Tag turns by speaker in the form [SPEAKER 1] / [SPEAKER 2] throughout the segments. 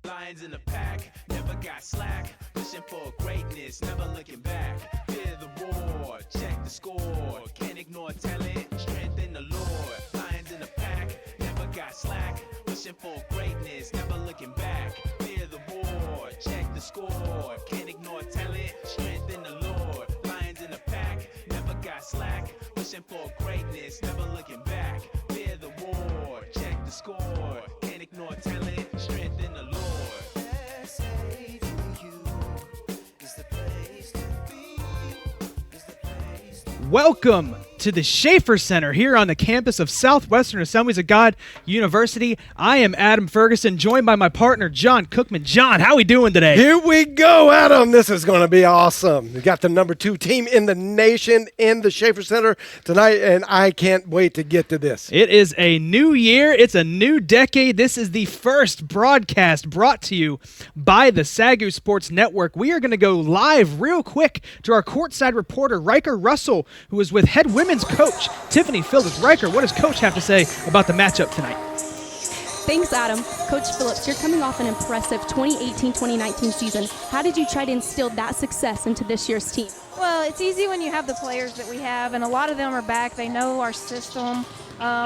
[SPEAKER 1] Lions in the pack, never got slack. Pushing for greatness, never looking back. Fear the war, check the score. Can't ignore talent, strength in the Lord. Lions in the pack, never got slack. Pushing for greatness, never looking back. Fear the war, check the score. Can't ignore talent, strength in the Lord. Lions in the pack, never got slack. Pushing for greatness, never looking back. Fear the war, check the score. Can't ignore talent, strength in the Lord.
[SPEAKER 2] Welcome to the Schaefer Center here on the campus of Southwestern Assemblies of God University. I am Adam Ferguson, joined by my partner, John Cookman. John, how are we doing today?
[SPEAKER 3] Here we go, Adam. This is going to be awesome. We got the number 2 team in the nation in the Schaefer Center tonight, and I can't wait to get to this.
[SPEAKER 2] It is a new year. It's a new decade. This is the first broadcast brought to you by the SAGU Sports Network. We are going to go live real quick to our courtside reporter, Riker Russell, who is with head women's coach Tiffany Phillips. Riker, what does Coach have to say about the matchup tonight?
[SPEAKER 4] Thanks, Adam. Coach Phillips, you're coming off an impressive 2018-2019 season. How did you try to instill that success into this year's team?
[SPEAKER 5] Well, it's easy when you have the players that we have, and a lot of them are back. They know our system.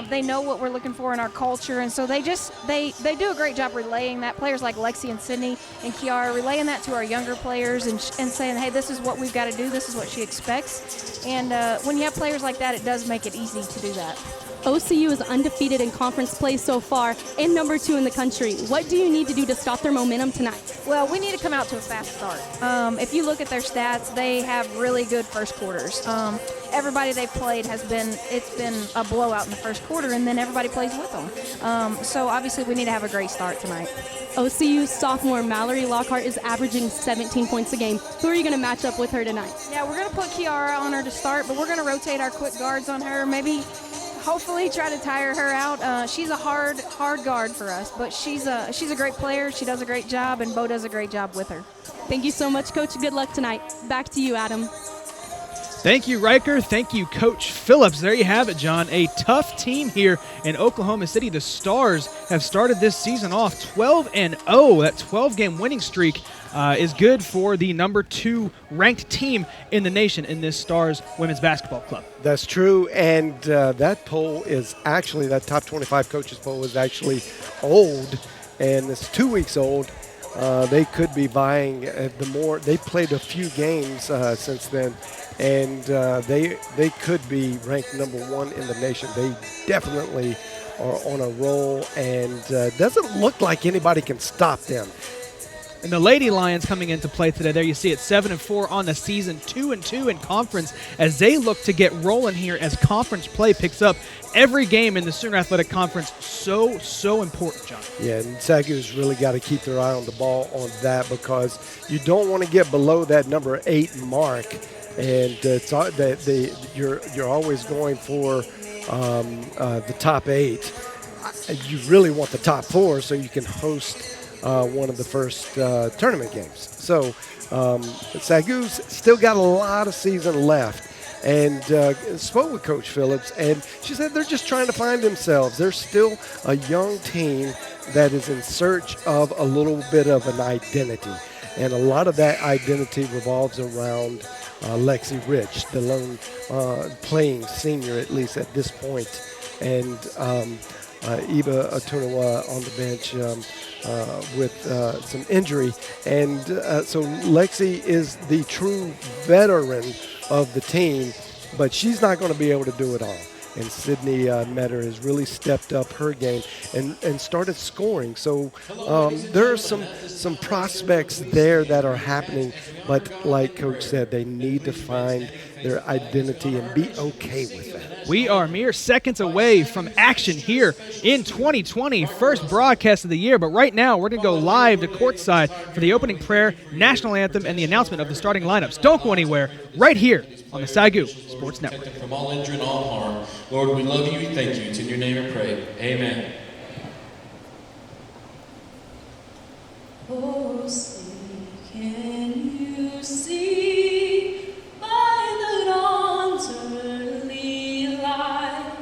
[SPEAKER 5] They know what we're looking for in our culture, and so they do a great job relaying that. Players like Lexi and Sydney and Kiara, relaying that to our younger players and saying, hey, this is what we've got to do. This is what she expects. And when you have players like that, it does make it easy to do that.
[SPEAKER 4] OCU is undefeated in conference play so far and number 2 in the country. What do you need to do to stop their momentum tonight?
[SPEAKER 5] Well, we need to come out to a fast start. If you look at their stats, they have really good first quarters. Everybody they've played it's been a blowout in the first quarter, and then everybody plays with them. So obviously we need to have a great start tonight.
[SPEAKER 4] OCU sophomore Mallory Lockhart is averaging 17 points a game. Who are you going to match up with her tonight?
[SPEAKER 5] Yeah, we're going to put Kiara on her to start, but we're going to rotate our quick guards on her. Maybe hopefully try to tire her out. She's a hard guard for us, but she's a great player. She does a great job, and Bo does a great job with her.
[SPEAKER 4] Thank you so much, Coach. Good luck tonight. Back to you, Adam.
[SPEAKER 2] Thank you, Riker. Thank you, Coach Phillips. There you have it, John. A tough team here in Oklahoma City. The Stars have started this season off 12-0. That 12-game winning streak is good for the number 2 ranked team in the nation in this Stars women's basketball club.
[SPEAKER 3] That's true, and that poll is actually, that top 25 coaches poll is actually old, and it's 2 weeks old. They could be vying they played a few games since then, and they could be ranked number 1 in the nation. They definitely are on a roll, and doesn't look like anybody can stop them.
[SPEAKER 2] And the Lady Lions coming into play today. There you see it, 7-4 on the season, 2-2 in conference as they look to get rolling here as conference play picks up. Every game in the Sooner Athletic Conference so important, John.
[SPEAKER 3] Yeah, and SAGU's really got to keep their eye on the ball on that, because you don't want to get below that number 8 mark, and you're always going for the top 8. You really want the top 4 so you can host one of the first tournament games. So SAGU's still got a lot of season left, and spoke with Coach Phillips, and she said they're just trying to find themselves. They're still a young team that is in search of a little bit of an identity, and a lot of that identity revolves around Lexi Rich, the lone playing senior, at least at this point, and Iba Atunawa on the bench with some injury. And so Lexi is the true veteran of the team, but she's not going to be able to do it all. And Sydney Metter has really stepped up her game and started scoring. So there are some prospects there that are happening, but like Coach said, they need to find their identity and be okay with that.
[SPEAKER 2] We are mere seconds away from action here in 2020, first broadcast of the year, but right now we're going to go live to courtside for the opening prayer, national anthem, and the announcement of the starting lineups. Don't go anywhere, right here on the SAGU Sports Network.
[SPEAKER 6] From all injury and all harm. Lord, we love you, we thank you. It's in your name we pray. Amen.
[SPEAKER 7] Oh, say, can you see by the dawn's early light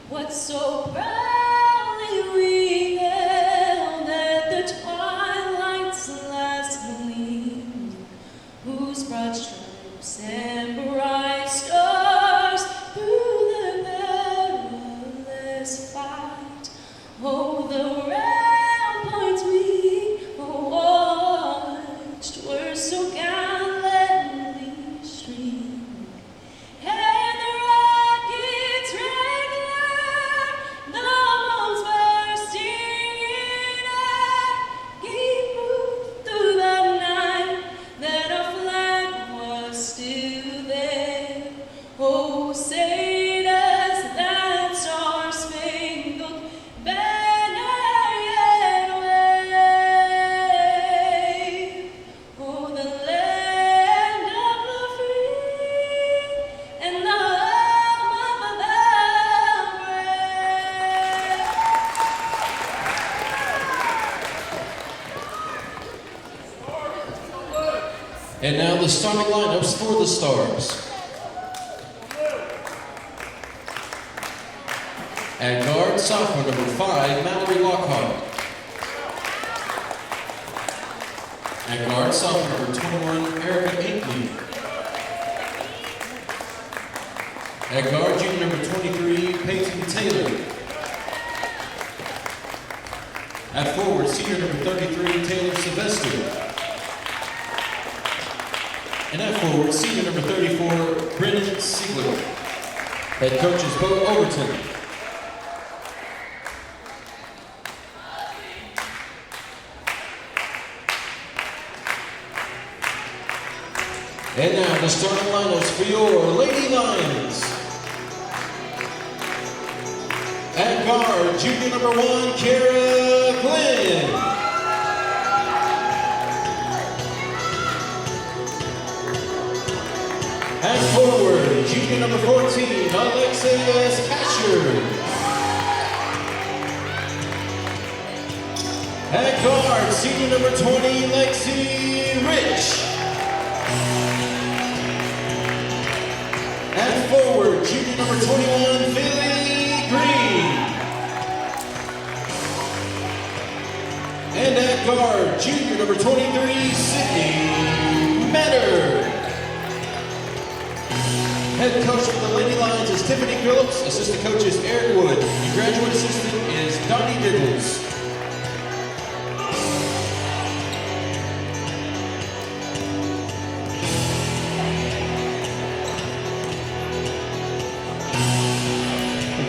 [SPEAKER 7] what so proudly we hailed at the twilight
[SPEAKER 6] And now the starting lineups for the Stars. At guard, sophomore number 5, Mallory Lockhart. At guard, sophomore number 21, Erica Ankney. At guard, junior number 23, Peyton Taylor. At forward, senior number 33, Taylor Sylvester. And at forward, senior number 34, Brennan Siegler. Head coach is Bo Overton. And now the starting lineups for your Lady Lions. At guard, junior number 1, Kara Glenn. At forward, junior number 14, Alexis Casher. At guard, senior number 20, Lexi Rich. At forward, junior number 21, Philly Green. And at guard, junior number 23, Sydney Metter. Head coach for the Lady Lions is Tiffany Phillips. Assistant coach is Eric Wood. The graduate assistant is Donnie Diggles.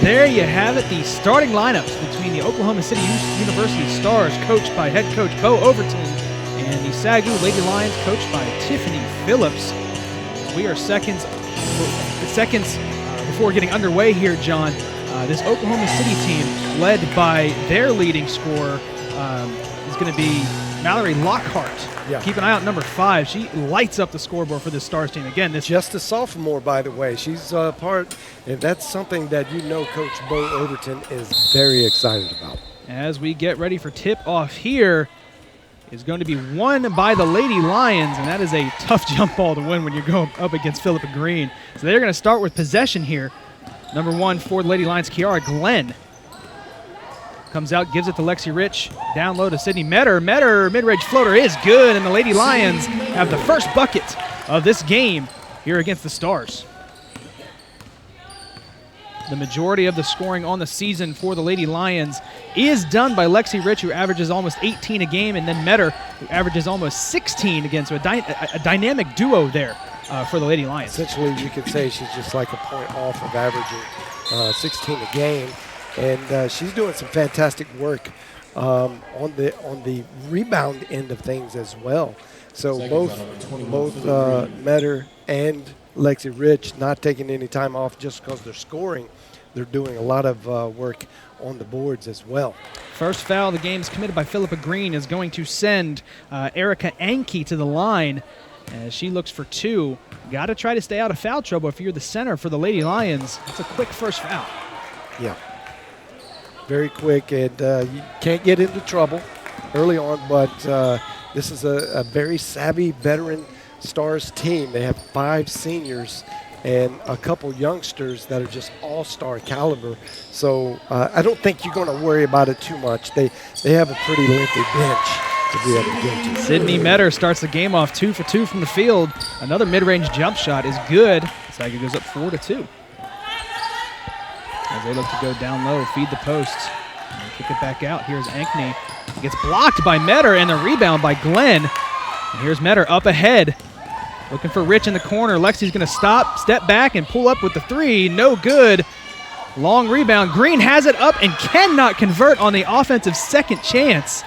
[SPEAKER 2] There you have it, the starting lineups between the Oklahoma City University Stars, coached by head coach Bo Overton, and the SAGU Lady Lions, coached by Tiffany Phillips. We are seconds before getting underway here, John. This Oklahoma City team, led by their leading scorer, is going to be Mallory Lockhart.
[SPEAKER 3] Yeah.
[SPEAKER 2] Keep an eye out, number 5. She lights up the scoreboard for this Stars team. Again, this
[SPEAKER 3] just a sophomore, by the way. She's part, and that's something that Coach Bo Overton is very excited about.
[SPEAKER 2] As we get ready for tip-off here, is going to be won by the Lady Lions, and that is a tough jump ball to win when you're going up against Philippa Green. So they're going to start with possession here. Number 1 for the Lady Lions, Kiara Glenn. Comes out, gives it to Lexi Rich. Down low to Sydney Metter. Metter, mid-range floater is good, and the Lady Lions have the first bucket of this game here against the Stars. The majority of the scoring on the season for the Lady Lions is done by Lexi Rich, who averages almost 18 a game, and then Metter, who averages almost 16 again. So a dynamic duo there for the Lady Lions.
[SPEAKER 3] Essentially, you could say she's just like a point off of averaging 16 a game, and she's doing some fantastic work on the rebound end of things as well. So both Metter and Lexi Rich not taking any time off just because they're scoring. They're doing a lot of work on the boards as well.
[SPEAKER 2] First foul of the game is committed by Philippa Green, is going to send Erica Anke to the line as she looks for 2. Got to try to stay out of foul trouble if you're the center for the Lady Lions. It's a quick first foul.
[SPEAKER 3] Yeah, very quick, and you can't get into trouble early on, but this is a very savvy veteran Stars team. They have 5 seniors and a couple youngsters that are just all-star caliber. So I don't think you're going to worry about it too much. They have a pretty lengthy bench to be able to get to.
[SPEAKER 2] Sydney Metter starts the game off 2 for 2 from the field. Another mid-range jump shot is good. SAGU goes up 4-2. As they look to go down low, feed the posts, and kick it back out. Here's Ankney. Gets blocked by Metter, and the rebound by Glenn. And here's Metter up ahead. Looking for Rich in the corner. Lexi's going to step back, and pull up with the 3. No good. Long rebound. Green has it up and cannot convert on the offensive second chance.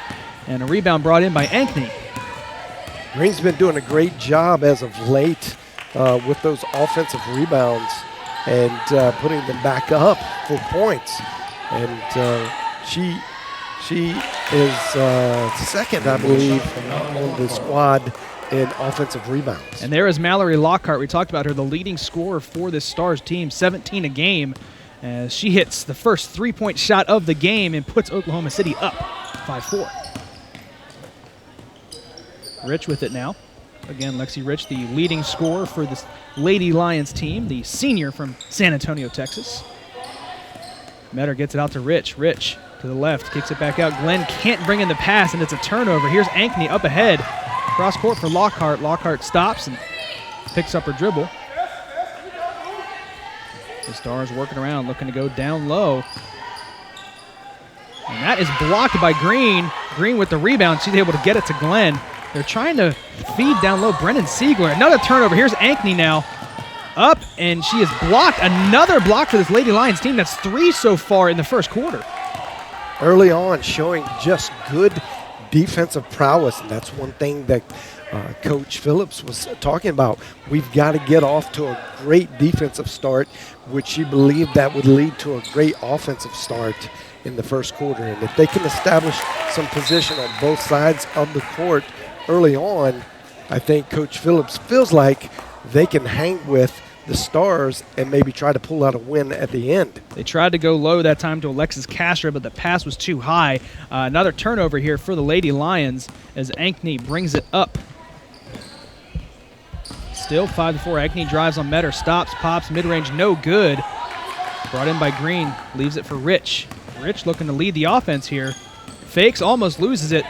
[SPEAKER 2] And a rebound brought in by Ankney.
[SPEAKER 3] Green's been doing a great job as of late with those offensive rebounds and putting them back up for points. And she is second, I believe, on the squad in offensive rebounds.
[SPEAKER 2] And there is Mallory Lockhart. We talked about her, the leading scorer for this Stars team, 17 a game. As she hits the first 3-point shot of the game and puts Oklahoma City up 5-4. Rich with it now. Again, Lexi Rich, the leading scorer for this Lady Lions team, the senior from San Antonio, Texas. Metter gets it out to Rich. Rich to the left, kicks it back out. Glenn can't bring in the pass, and it's a turnover. Here's Ankney up ahead. Cross court for Lockhart. Lockhart stops and picks up her dribble. The Stars working around, looking to go down low. And that is blocked by Green. Green with the rebound. She's able to get it to Glenn. They're trying to feed down low. Brennan Siegler. Another turnover. Here's Ankney now. Up, and she is blocked. Another block for this Lady Lions team. That's 3 so far in the first quarter.
[SPEAKER 3] Early on, showing just good defensive prowess, and that's one thing that Coach Phillips was talking about. We've got to get off to a great defensive start, which she believed that would lead to a great offensive start in the first quarter. And if they can establish some position on both sides of the court early on, I think Coach Phillips feels like they can hang with the Stars and maybe try to pull out a win at the end.
[SPEAKER 2] They tried to go low that time to Alexis Castro, but the pass was too high. Another turnover here for the Lady Lions as Ankney brings it up. Still 5-4. Ankney drives on Metter, stops, pops, mid-range, no good. Brought in by Green, leaves it for Rich. Rich looking to lead the offense here. Fakes, almost loses it.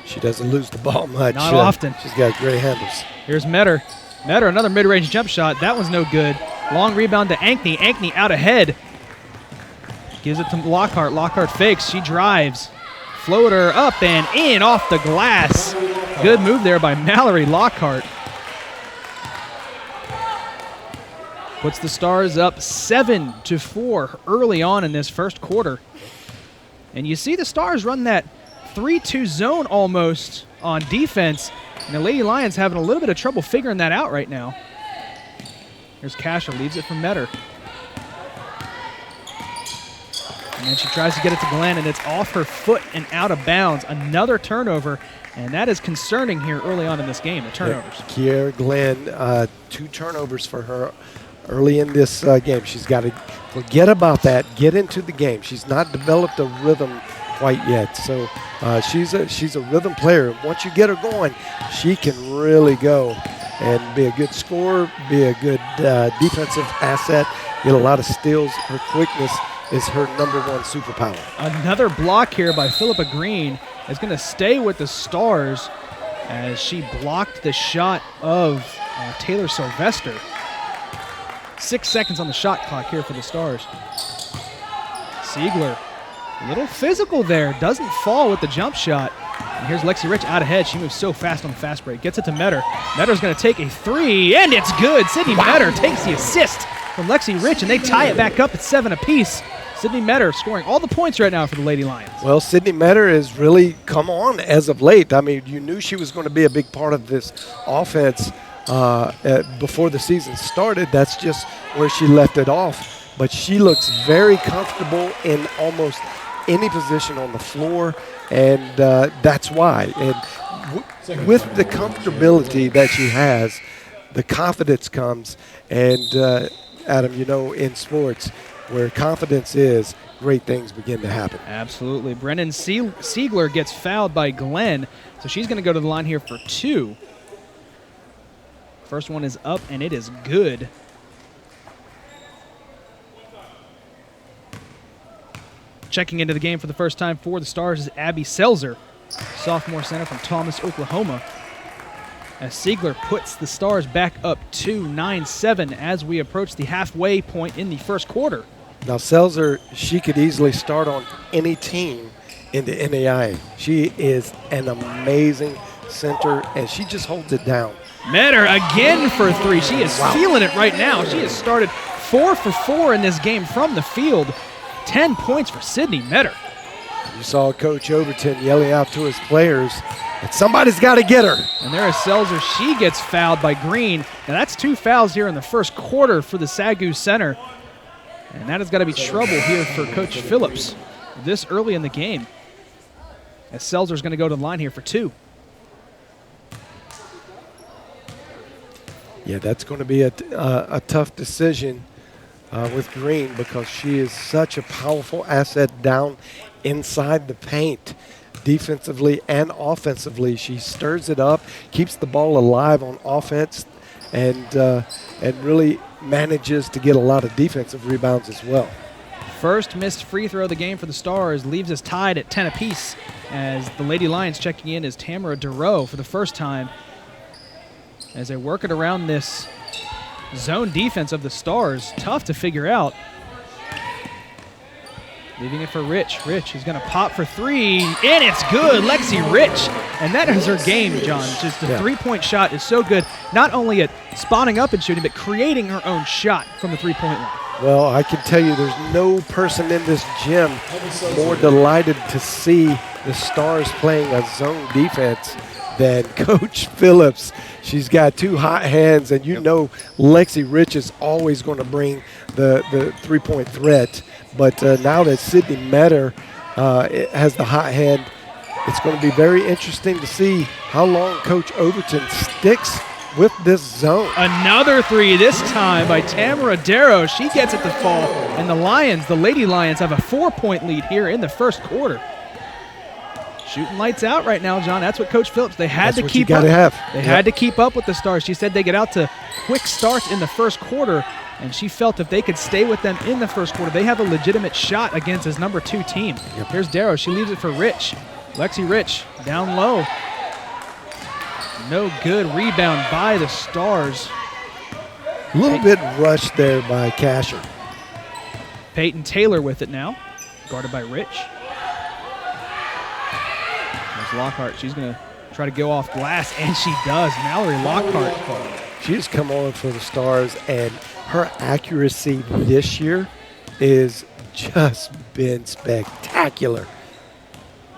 [SPEAKER 3] She doesn't lose the ball much.
[SPEAKER 2] Not often.
[SPEAKER 3] She's got great handles.
[SPEAKER 2] Here's Metter. Metter, another mid-range jump shot. That one's no good. Long rebound to Ankney. Ankney out ahead. Gives it to Lockhart. Lockhart fakes. She drives. Floater up and in off the glass. Good move there by Mallory Lockhart. Puts the Stars up 7-4 early on in this first quarter. And you see the Stars run that 3-2 zone almost on defense. And the Lady Lions having a little bit of trouble figuring that out right now. Here's Kasha, leaves it for Metter. And then she tries to get it to Glenn, and it's off her foot and out of bounds. Another turnover, and that is concerning here early on in this game, the turnovers.
[SPEAKER 3] Kiera Glenn, 2 turnovers for her early in this game. She's got to forget about that, get into the game. She's not developed a rhythm quite yet. So she's a rhythm player. Once you get her going, she can really go and be a good scorer, be a good defensive asset, get a lot of steals. Her quickness is her #1 superpower.
[SPEAKER 2] Another block here by Philippa Green is going to stay with the Stars as she blocked the shot of Taylor Sylvester. 6 seconds on the shot clock here for the Stars. Siegler, a little physical there, doesn't fall with the jump shot. And here's Lexi Rich out ahead. She moves so fast on the fast break. Gets it to Metter. Metter's going to take a 3, and it's good. Sydney Metter takes the assist from Lexi Rich, and they tie it back up at 7 apiece. Sydney Metter scoring all the points right now for the Lady Lions.
[SPEAKER 3] Well, Sydney Metter has really come on as of late. I mean, you knew she was going to be a big part of this offense before the season started. That's just where she left it off. But she looks very comfortable in almost any position on the floor, and that's why. And with the comfortability that she has, the confidence comes. And, Adam, you know, in sports, where confidence is, great things begin to happen.
[SPEAKER 2] Absolutely. Brennan Siegler gets fouled by Glenn, so she's going to go to the line here for 2. First one is up, and it is good. Checking into the game for the first time for the Stars is Abby Selzer, sophomore center from Thomas, Oklahoma. As Siegler puts the Stars back up 2-9-7 as we approach the halfway point in the first quarter.
[SPEAKER 3] Now, Selzer, she could easily start on any team in the NAIA. She is an amazing center, and she just holds it down.
[SPEAKER 2] Metter again for 3. She is feeling it right now. She has started 4 for 4 in this game from the field. 10 points for Sydney Metter.
[SPEAKER 3] You saw Coach Overton yelling out to his players that somebody's got to get her.
[SPEAKER 2] And there is Selzer. She gets fouled by Green. Now that's 2 fouls here in the first quarter for the SAGU center. And that has got to be trouble here for Coach Phillips this early in the game. As Selzer's going to go to the line here for 2.
[SPEAKER 3] Yeah, that's going to be a tough decision with Green, because she is such a powerful asset down inside the paint defensively and offensively. She stirs it up, keeps the ball alive on offense, and really manages to get a lot of defensive rebounds as well.
[SPEAKER 2] First missed free throw of the game for the Stars leaves us tied at 10 apiece, as the Lady Lions checking in is Tamara Duro for the first time, as they work it around this zone defense of the Stars. Tough to figure out. Leaving it for Rich. Rich is going to pop for three, and it's good. Lexi Rich, and that is her game, John. Just the three-point shot is so good, not only at spawning up and shooting, but creating her own shot from the three-point line.
[SPEAKER 3] Well, I can tell you there's no person in this gym more delighted to see the Stars playing a zone defense than Coach Phillips. She's got two hot hands, and you know Lexi Rich is always going to bring the three-point threat. But now that Sydney Metter has the hot hand, it's going to be very interesting to see how long Coach Overton sticks with this zone.
[SPEAKER 2] Another three, this time by Tamara Darrow. She gets it to fall, and the Lady Lions, have a 4-point lead here in the first quarter. Shooting lights out right now, John. That's what Coach Phillips, they had to keep up. They had to keep up with the Stars. She said they get out to quick starts in the first quarter, and she felt if they could stay with them in the first quarter, they have a legitimate shot against this number 2 team. Here's Darrow. She leaves it for Rich. Lexi Rich down low. No good rebound by the Stars.
[SPEAKER 3] A little bit rushed there by Casher.
[SPEAKER 2] Peyton Taylor with it now, guarded by Rich. There's Lockhart. She's going to try to go off glass, and she does. Mallory Lockhart.
[SPEAKER 3] She's come on for the Stars, and her accuracy this year is just been spectacular.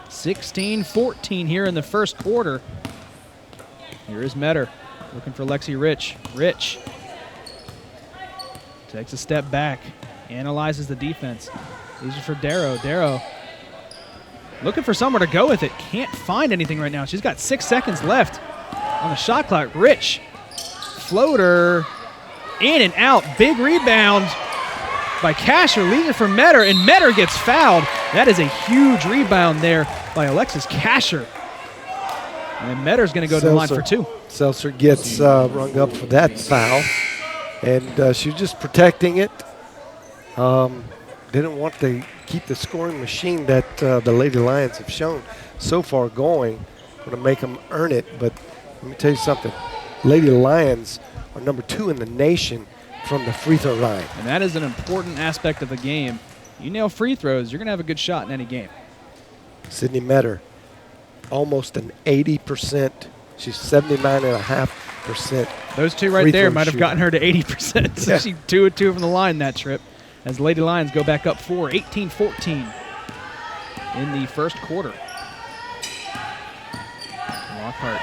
[SPEAKER 2] 16-14 here in the first quarter. Here is Metter looking for Lexi Rich. Rich takes a step back, analyzes the defense. These are for Darrow. Darrow looking for somewhere to go with it. Can't find anything right now. She's got 6 seconds left on the shot clock. Rich, floater, in and out. Big rebound by Casher, leaving it for Metter, and Metter gets fouled. That is a huge rebound there by Alexis Casher. And Metter's going to go to the line for 2.
[SPEAKER 3] Seltzer gets rung up for that foul, and she's just protecting it. Didn't want to keep the scoring machine that the Lady Lions have shown so far going. Going to make them earn it, but let me tell you something. Lady Lions are number 2 in the nation from the free throw line.
[SPEAKER 2] And that is an important aspect of the game. You nail free throws, you're going to have a good shot in any game.
[SPEAKER 3] Sydney Metter, almost an 80%. She's 79.5%.
[SPEAKER 2] Those two right there might have gotten her to 80%. So she 2 of 2 from the line that trip. As the Lady Lions go back up 4, 18-14 in the first quarter. Lockhart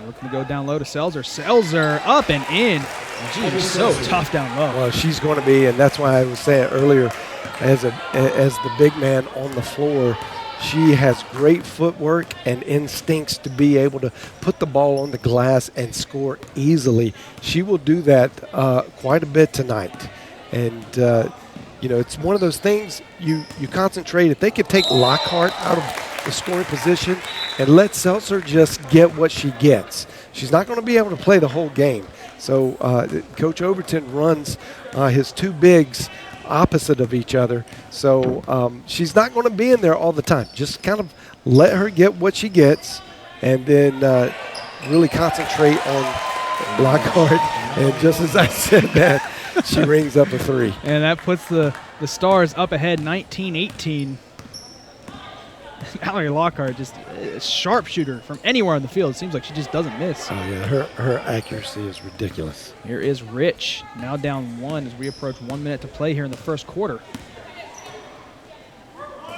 [SPEAKER 2] looking to go down low to Seltzer. Seltzer up and in. She's so tough down low.
[SPEAKER 3] Well, she's going to be, and that's why I was saying earlier, as the big man on the floor, she has great footwork and instincts to be able to put the ball on the glass and score easily. She will do that quite a bit tonight. And, it's one of those things you concentrate. If they could take Lockhart out of the scoring position and let Seltzer just get what she gets, she's not going to be able to play the whole game. So Coach Overton runs his 2 bigs opposite of each other. So she's not going to be in there all the time. Just kind of let her get what she gets, and then really concentrate on Lockhart. And just as I said that, she rings up a 3.
[SPEAKER 2] And that puts the Stars up ahead 19-18. Mallory Lockhart, just a sharpshooter from anywhere on the field. It seems like she just doesn't miss.
[SPEAKER 3] Oh, yeah, her accuracy is ridiculous.
[SPEAKER 2] Here is Rich, now down 1 as we approach 1 minute to play here in the first quarter.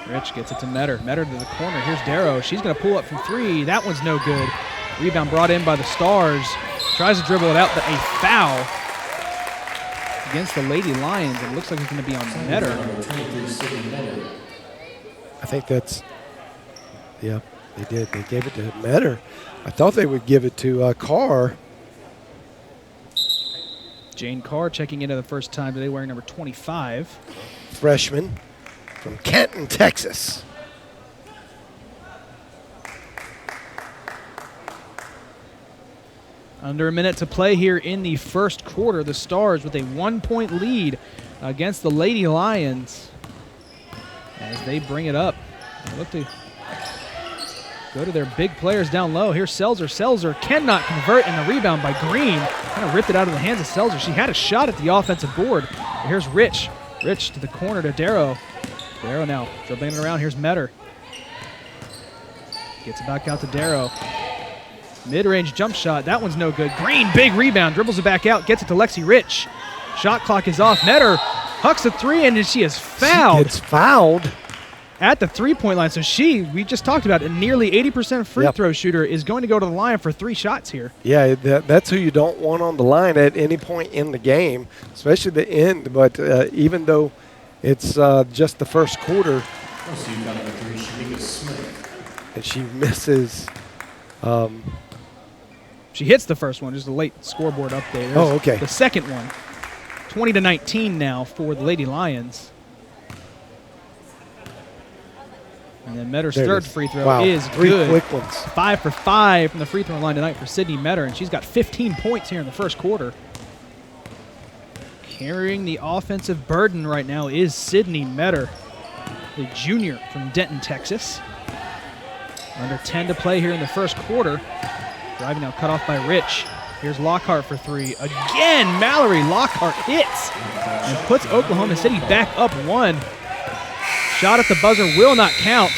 [SPEAKER 2] Rich gets it to Metter. Metter to the corner. Here's Darrow. She's going to pull up from 3. That one's no good. Rebound brought in by the Stars. Tries to dribble it out, but a foul against the Lady Lions. It looks like it's going to be on Metter.
[SPEAKER 3] I think that's... Yeah, they did. They gave it to Metter. I thought they would give it to Carr.
[SPEAKER 2] Jane Carr checking into the first time today, wearing number 25.
[SPEAKER 3] Freshman from Canton, Texas.
[SPEAKER 2] Under a minute to play here in the first quarter. The Stars with a 1-point lead against the Lady Lions as they bring it up. They look to go to their big players down low. Here's Selzer. Selzer cannot convert, and the rebound by Green kind of ripped it out of the hands of Selzer. She had a shot at the offensive board. But here's Rich. Rich to the corner to Darrow. Darrow now dribbling it around. Here's Metter. Gets it back out to Darrow. Mid-range jump shot. That one's no good. Green, big rebound. Dribbles it back out. Gets it to Lexi Rich. Shot clock is off. Metter hucks a three, and she is fouled.
[SPEAKER 3] She gets fouled
[SPEAKER 2] at the three-point line. So we just talked about a nearly 80% free throw shooter is going to go to the line for 3 shots here.
[SPEAKER 3] Yeah, that's who you don't want on the line at any point in the game, especially the end. But even though it's just the first quarter, and she misses.
[SPEAKER 2] She hits the first one, just a late scoreboard update. There's
[SPEAKER 3] okay.
[SPEAKER 2] The second one, 20-19 now for the Lady Lions. And then Metter's third free throw is
[SPEAKER 3] 3
[SPEAKER 2] good.
[SPEAKER 3] Quick ones.
[SPEAKER 2] 5 for 5 from the free throw line tonight for Sydney Metter, and she's got 15 points here in the first quarter. Carrying the offensive burden right now is Sydney Metter, the junior from Denton, Texas. Under 10 to play here in the first quarter. Driving now cut off by Rich. Here's Lockhart for 3. Again, Mallory Lockhart hits and puts Oklahoma City back up 1. Shot at the buzzer will not count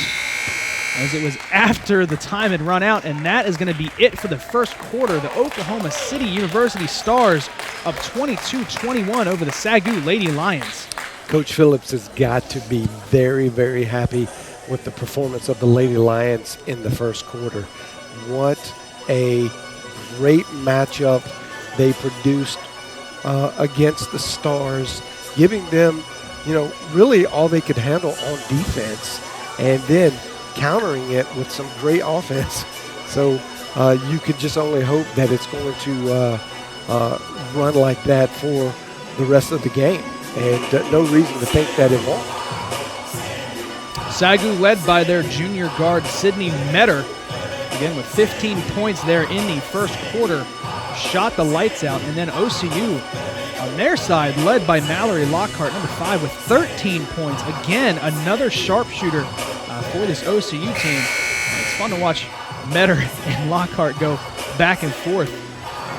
[SPEAKER 2] as it was after the time had run out, and that is going to be it for the first quarter. The Oklahoma City University Stars up 22-21 over the SAGU Lady Lions.
[SPEAKER 3] Coach Phillips has got to be very, very happy with the performance of the Lady Lions in the first quarter. What a great matchup they produced against the Stars, giving them, really all they could handle on defense, and then countering it with some great offense. So you could just only hope that it's going to run like that for the rest of the game, and no reason to think that it won't.
[SPEAKER 2] SAGU led by their junior guard, Sydney Metter, again with 15 points there in the first quarter. Shot the lights out, and then OCU on their side, led by Mallory Lockhart, number 5, with 13 points. Again, another sharpshooter for this OCU team. It's fun to watch Metter and Lockhart go back and forth,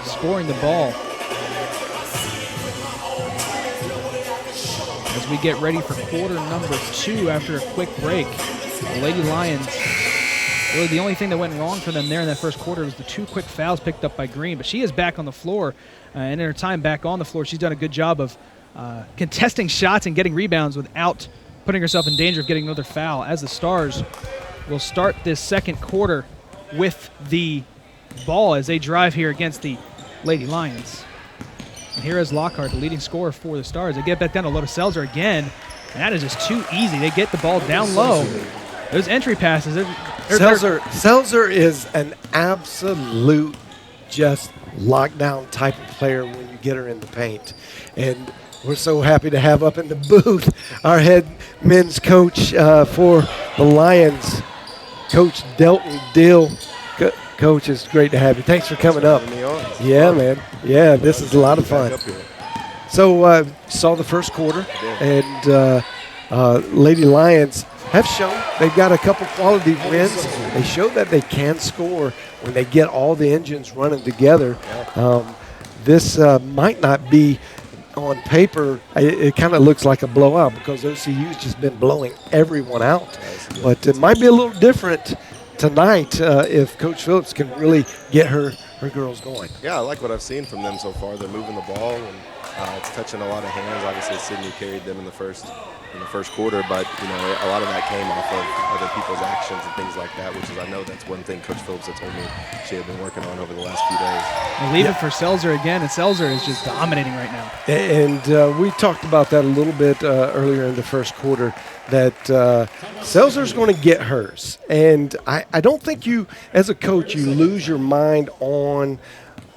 [SPEAKER 2] scoring the ball. As we get ready for quarter number 2 after a quick break, the Lady Lions, really the only thing that went wrong for them there in that first quarter was the 2 quick fouls picked up by Green, but she is back on the floor, and in her time back on the floor, she's done a good job of contesting shots and getting rebounds without putting herself in danger of getting another foul, as the Stars will start this second quarter with the ball as they drive here against the Lady Lions. And here is Lockhart, the leading scorer for the Stars. They get back down to Lotta Selzer again, and that is just too easy. They get the ball down low. Those entry passes.
[SPEAKER 3] Selzer is an absolute just lockdown type of player when you get her in the paint. And we're so happy to have up in the booth our head men's coach for the Lions, Coach Delton Dill. Coach, it's great to have you. Thanks for coming up. Yeah, man. Yeah, this is a lot of fun. So saw the first quarter, and Lady Lions have shown they've got a couple quality wins. They show that they can score when they get all the engines running together. This might not be on paper. It kind of looks like a blowout because OCU's just been blowing everyone out. But it might be a little different tonight if Coach Phillips can really get her girls going.
[SPEAKER 8] Yeah, I like what I've seen from them so far. They're moving the ball, and it's touching a lot of hands. Obviously, Sydney carried them in the first quarter, but a lot of that came off of other people's actions and things like that, which is, I know that's one thing Coach Phillips had told me she had been working on over the last few days.
[SPEAKER 2] And leave it for Selzer again, and Selzer is just dominating right now.
[SPEAKER 3] And we talked about that a little bit earlier in the first quarter, that Selzer's going to get hers. And I don't think you, as a coach, you lose your mind on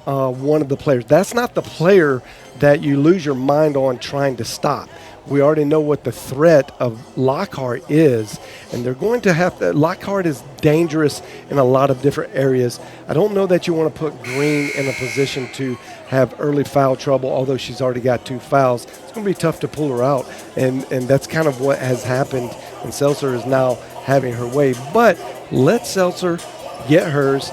[SPEAKER 3] one of the players. That's not the player that you lose your mind on trying to stop. We already know what the threat of Lockhart is, and they're going to have to. Lockhart is dangerous in a lot of different areas. I don't know that you want to put Green in a position to have early foul trouble, although she's already got 2 fouls. It's going to be tough to pull her out, and that's kind of what has happened, and Seltzer is now having her way. But let Seltzer get hers,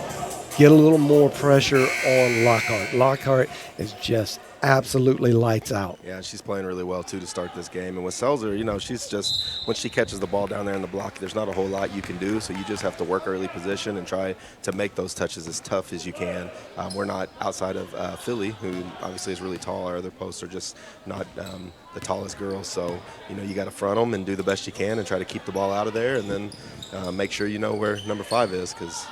[SPEAKER 3] get a little more pressure on Lockhart. Lockhart is just absolutely lights out.
[SPEAKER 8] Yeah, she's playing really well, too, to start this game. And with Seltzer, she's just, when she catches the ball down there in the block, there's not a whole lot you can do. So you just have to work early position and try to make those touches as tough as you can. We're not outside of Philly, who obviously is really tall. Our other posts are just not the tallest girls. So, you got to front them and do the best you can and try to keep the ball out of there, and then make sure you know where number 5 is, because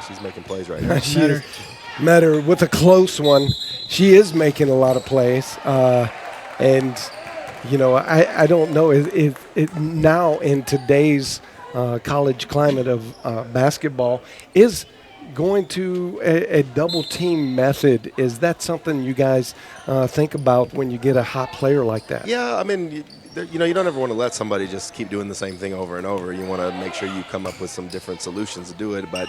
[SPEAKER 8] she's making plays right now.
[SPEAKER 3] She is. Met her with a close one. She is making a lot of plays, and I don't know it now in today's college climate of basketball is going to a double team method. Is that something you guys think about when you get a hot player like that?
[SPEAKER 8] Yeah, I mean, you don't ever want to let somebody just keep doing the same thing over and over. You want to make sure you come up with some different solutions to do it, but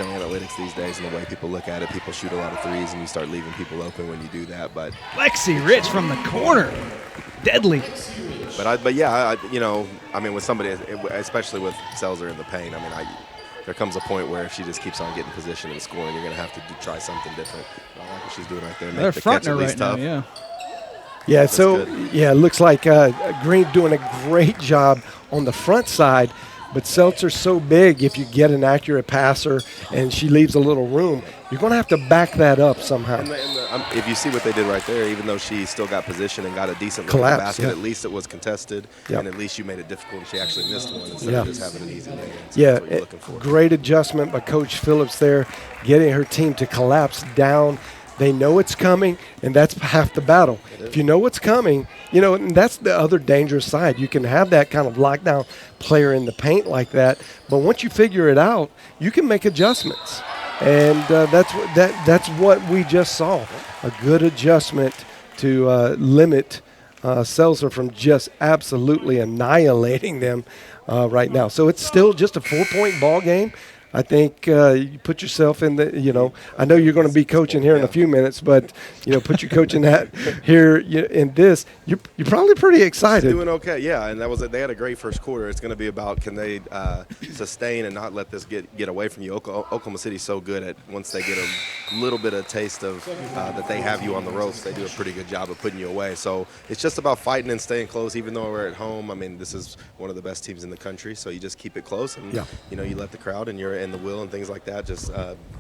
[SPEAKER 8] analytics these days and the way people look at it, people shoot a lot of threes, and you start leaving people open when you do that. But
[SPEAKER 2] Lexi Rich from the corner, deadly.
[SPEAKER 8] With somebody, especially with Seltzer in the paint, there comes a point where if she just keeps on getting position and scoring, you're going to have to try something different. I like what she's doing right there.
[SPEAKER 2] They're fronting her right now, yeah.
[SPEAKER 3] Yeah, it looks like Green doing a great job on the front side. But Seltzer's so big, if you get an accurate passer and she leaves a little room, you're going to have to back that up somehow.
[SPEAKER 8] If you see what they did right there, even though she still got position and got a decent collapse basket, at least it was contested, and at least you made it difficult and she actually missed one instead of just having an easy lay.
[SPEAKER 3] So great adjustment by Coach Phillips there, getting her team to collapse down. They know it's coming, and that's half the battle. If you know what's coming, and that's the other dangerous side. You can have that kind of lockdown player in the paint like that, but once you figure it out, you can make adjustments. And that's what we just saw, a good adjustment to limit Seltzer from just absolutely annihilating them right now. So it's still just a 4-point ball game. I think you put yourself in the, I know you're going to be coaching here in a few minutes, but, put your coaching hat here in this. You're probably pretty excited.
[SPEAKER 8] Doing okay, yeah. And they had a great first quarter. It's going to be about can they sustain and not let this get away from you. Oklahoma City's so good at once they get a little bit of taste of that they have you on the ropes, they do a pretty good job of putting you away. So it's just about fighting and staying close, even though we're at home. This is one of the best teams in the country, so you just keep it close and, you let the crowd and the will and things like that just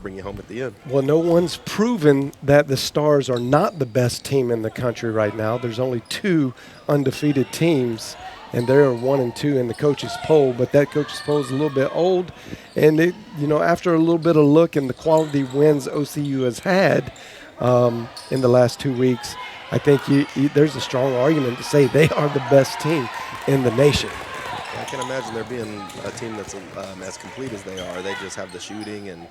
[SPEAKER 8] bring you home at the end.
[SPEAKER 3] Well, no one's proven that the Stars are not the best team in the country right now. There's only 2 undefeated teams, and they're 1 and 2 in the coaches poll, but that coaches poll is a little bit old, and after a little bit of look and the quality wins OCU has had in the last 2 weeks, I think there's a strong argument to say they are the best team in the nation.
[SPEAKER 8] I can imagine there being a team that's as complete as they are. They just have the shooting and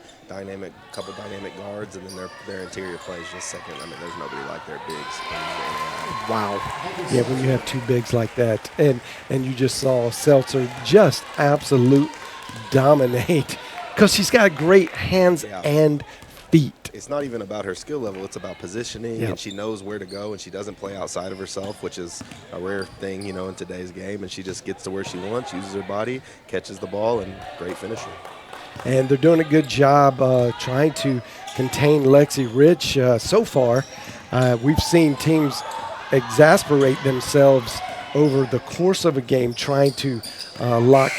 [SPEAKER 8] couple dynamic guards, and then their interior play is just second. There's nobody like their bigs.
[SPEAKER 3] Wow. Yeah, when you have 2 bigs like that, and you just saw Seltzer just absolute dominate because she's got great hands and feet.
[SPEAKER 8] It's not even about her skill level. It's about positioning, and she knows where to go, and she doesn't play outside of herself, which is a rare thing, in today's game. And she just gets to where she wants, uses her body, catches the ball, and great finisher.
[SPEAKER 3] And they're doing a good job trying to contain Lexi Rich so far. We've seen teams exasperate themselves over the course of a game trying to lock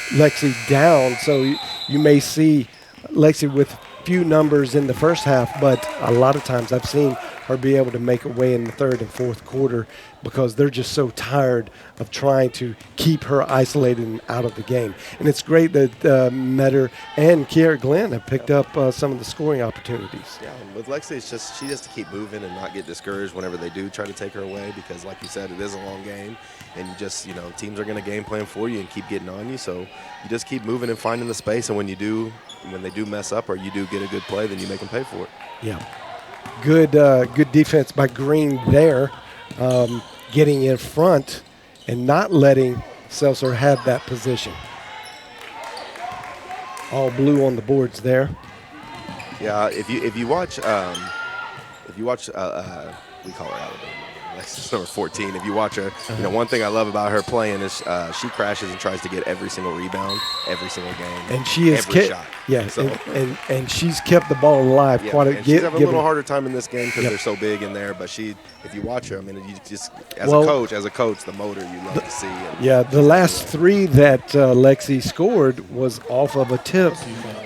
[SPEAKER 3] Lexi down. So you may see Lexi with few numbers in the first half, but a lot of times I've seen her be able to make a way in the third and fourth quarter because they're just so tired of trying to keep her isolated and out of the game. And it's great that Metter and Kiara Glenn have picked up some of the scoring opportunities.
[SPEAKER 8] Yeah, and with Lexi, it's just she has to keep moving and not get discouraged whenever they do try to take her away because, like you said, it is a long game. And you just, teams are going to game plan for you and keep getting on you. So you just keep moving and finding the space. And when they do mess up or you do get a good play, then you make them pay for it.
[SPEAKER 3] Yeah. Good defense by Green there, getting in front and not letting Seltzer have that position. All blue on the boards there.
[SPEAKER 8] Yeah, if you watch, we call her Alabama. Alexis number 14. If you watch her, one thing I love about her playing is she crashes and tries to get every single rebound, every single game,
[SPEAKER 3] and she is
[SPEAKER 8] every shot.
[SPEAKER 3] Yeah,
[SPEAKER 8] so,
[SPEAKER 3] and she's kept the ball alive quite a bit.
[SPEAKER 8] She's having a little harder time in this game because they're so big in there. But if you watch her, I mean, you just as a coach, the motor you love to see.
[SPEAKER 3] The last three that Lexi scored was off of a tip,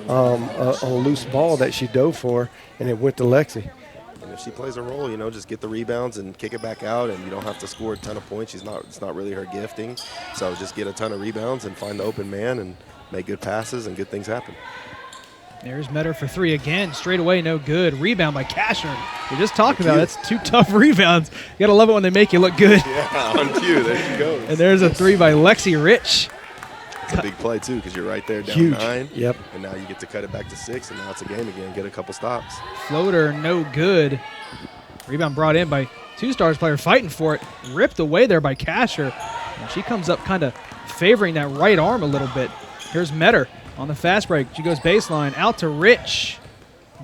[SPEAKER 3] a loose ball that she dove for, and it went to Lexi.
[SPEAKER 8] If she plays a role, just get the rebounds and kick it back out, and you don't have to score a ton of points. It's not really her gifting. So just get a ton of rebounds and find the open man and make good passes and good things happen.
[SPEAKER 2] There's Metter for three again. Straight away, no good. Rebound by Kasher. We just talked about it. That's two tough rebounds. You got to love it when they make you look good.
[SPEAKER 8] Yeah, on cue. There she goes.
[SPEAKER 2] And there's a three by Lexi Rich.
[SPEAKER 8] It's a big play, too, because you're right there down 9.
[SPEAKER 3] Yep.
[SPEAKER 8] And now you get to cut it back to 6, and now it's a game again. Get a couple stops.
[SPEAKER 2] Floater, no good. Rebound brought in by Two Stars player fighting for it. Ripped away there by Kasher. And she comes up kind of favoring that right arm a little bit. Here's Metter on the fast break. She goes baseline, out to Rich.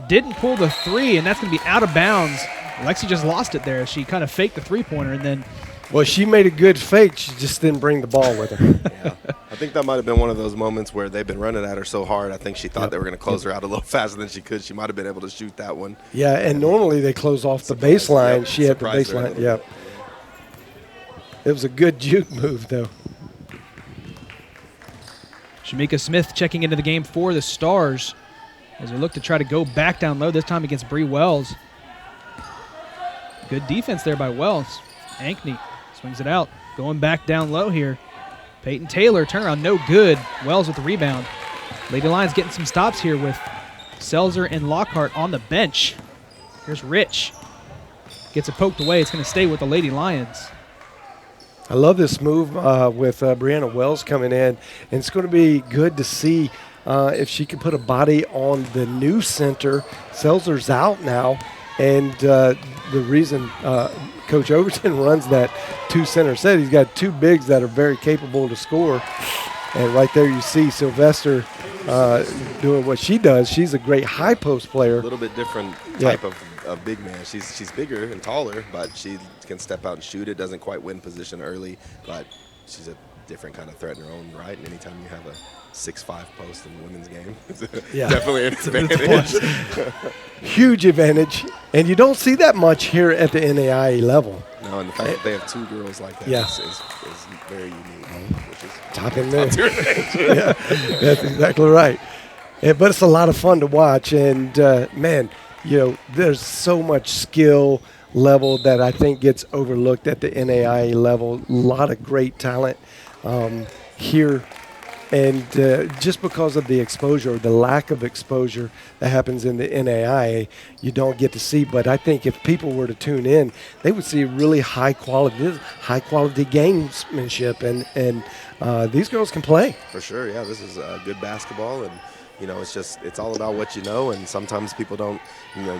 [SPEAKER 2] Didn't pull the three, and that's going to be out of bounds. Lexi just lost it there. She kind of faked the three-pointer and then –
[SPEAKER 3] well, she made a good fake. She just didn't bring the ball with her.
[SPEAKER 8] Yeah. I think that might have been one of those moments where they've been running at her so hard. I think she thought they were going to close her out a little faster than she could. She might have been able to shoot that one.
[SPEAKER 3] Yeah, and normally they close off the baseline. Yep. She had the baseline. Yep. It was a good juke move, though.
[SPEAKER 2] Shamika Smith checking into the game for the Stars as they look to try to go back down low, this time against Bree Wells. Good defense there by Wells. Ankney swings it out, going back down low here. Peyton Taylor, turnaround, no good. Wells with the rebound. Lady Lions getting some stops here with Seltzer and Lockhart on the bench. Here's Rich. Gets it poked away. It's going to stay with the Lady Lions.
[SPEAKER 3] I love this move with Brianna Wells coming in. And it's going to be good to see if she can put a body on the new center. Seltzer's out now. And the reason Coach Overton runs that two-center set, he's got two bigs that are very capable to score. And right there you see Sylvester doing what she does. She's a great high post player.
[SPEAKER 8] A little bit different type of big man. She's bigger and taller, but she can step out and shoot it. Doesn't quite win position early, but she's a different kind of threat in her own right. And anytime you have a 6'5" post in the women's game, it's definitely an advantage.
[SPEAKER 3] Huge advantage. And you don't see that much here at the NAIA level.
[SPEAKER 8] No, and the fact that they have two girls like that is very unique. Which is
[SPEAKER 3] top in there. Yeah, that's exactly right. But it's a lot of fun to watch. And, man, there's so much skill level that I think gets overlooked at the NAIA level. A lot of great talent here. And just because of the exposure, or the lack of exposure that happens in the NAIA, you don't get to see. But I think if people were to tune in, they would see really high quality gamesmanship, and these girls can play.
[SPEAKER 8] For sure, yeah. This is good basketball, and it's all about what you know. And sometimes people don't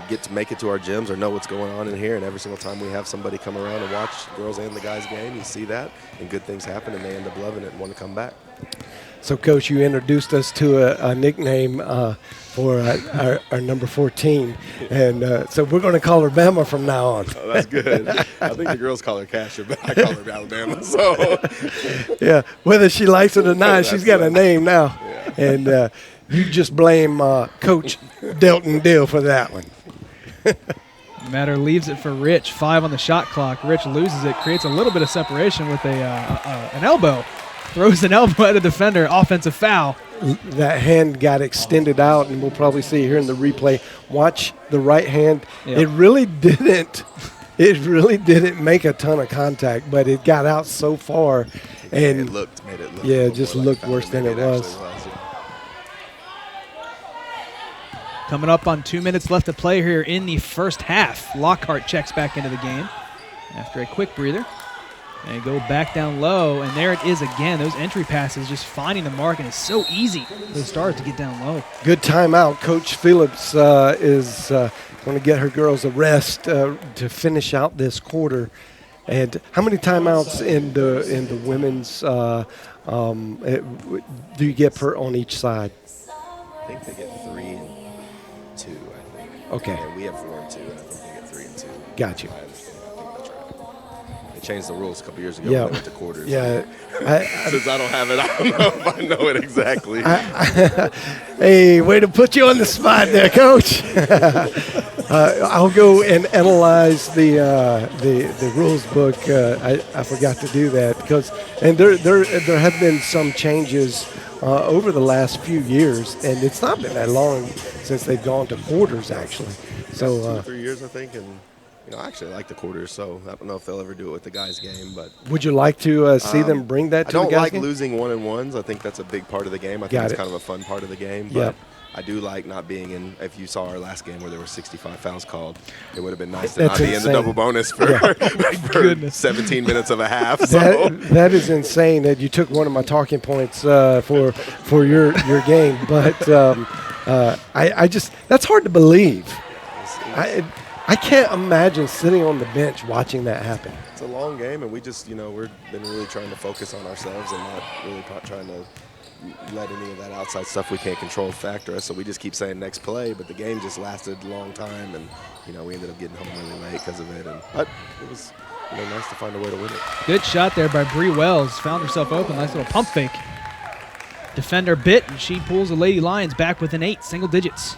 [SPEAKER 8] get to make it to our gyms or know what's going on in here. And every single time we have somebody come around and watch girls and the guys game, you see that, and good things happen, and they end up loving it and want to come back.
[SPEAKER 3] So, Coach, you introduced us to a nickname for our number 14, and so we're going to call her Bama from now on.
[SPEAKER 8] Oh, that's good. I think the girls call her Casher, but I call her Alabama. So,
[SPEAKER 3] yeah, whether she likes it or not, she's got a name now, and you just blame Coach Delton Dill for that one.
[SPEAKER 2] Matter leaves it for Rich. 5 on the shot clock. Rich loses it, creates a little bit of separation with an elbow. Throws an elbow at a defender, offensive foul.
[SPEAKER 3] that hand got extended out, and we'll probably see here in the replay. Watch the right hand.
[SPEAKER 2] Yep.
[SPEAKER 3] It really didn't. It really didn't make a ton of contact, but it got out so far, and
[SPEAKER 8] made it look.
[SPEAKER 3] Yeah, it just looked worse than it was.
[SPEAKER 2] Coming up on 2 minutes left to play here in the first half. Lockhart checks back into the game after a quick breather. And go back down low, and there it is again. Those entry passes just finding the mark, and it's so easy for the Stars to get down low.
[SPEAKER 3] Good timeout. Coach Phillips is going to get her girls a rest to finish out this quarter. And how many timeouts in the women's do you get per on each side?
[SPEAKER 8] I think they get 3 and 2, I think.
[SPEAKER 3] Okay.
[SPEAKER 8] And we have 4 and 2, and I think they get 3 and 2.
[SPEAKER 3] Got you.
[SPEAKER 8] I understand. I think that's right. They changed the rules a couple years ago
[SPEAKER 3] Yeah.
[SPEAKER 8] when they went to quarters.
[SPEAKER 3] Yeah.
[SPEAKER 8] Since I don't have it, I don't know if I know it exactly.
[SPEAKER 3] Hey, way to put you on the spot there, Coach. I'll go and analyze the rules book. I forgot to do that and there have been some changes over the last few years, and it's not been that long since they've gone to quarters actually. So
[SPEAKER 8] 2 or 3 years, I think, and I actually like the quarters, so I don't know if they'll ever do it with the guys' game. But
[SPEAKER 3] would you like to see them bring that to the guys' game?
[SPEAKER 8] I don't like losing 1-on-1s. I think that's a big part of the game. I think it's kind of a fun part of the game. But I do like not being in. If you saw our last game where there were 65 fouls called, it would have been nice to not be in the double bonus for 17 minutes of a half. So.
[SPEAKER 3] That is insane that you took one of my talking points for your game. But I just that's hard to believe. I can't imagine sitting on the bench watching that happen.
[SPEAKER 8] It's a long game, and we just, we've been really trying to focus on ourselves and not really trying to let any of that outside stuff we can't control factor us. So we just keep saying next play, but the game just lasted a long time, and we ended up getting home really late because of it. But it was nice to find a way to win it.
[SPEAKER 2] Good shot there by Bree Wells. Found herself open. Nice little pump fake. Defender bit, and she pulls the Lady Lions back within 8, single digits.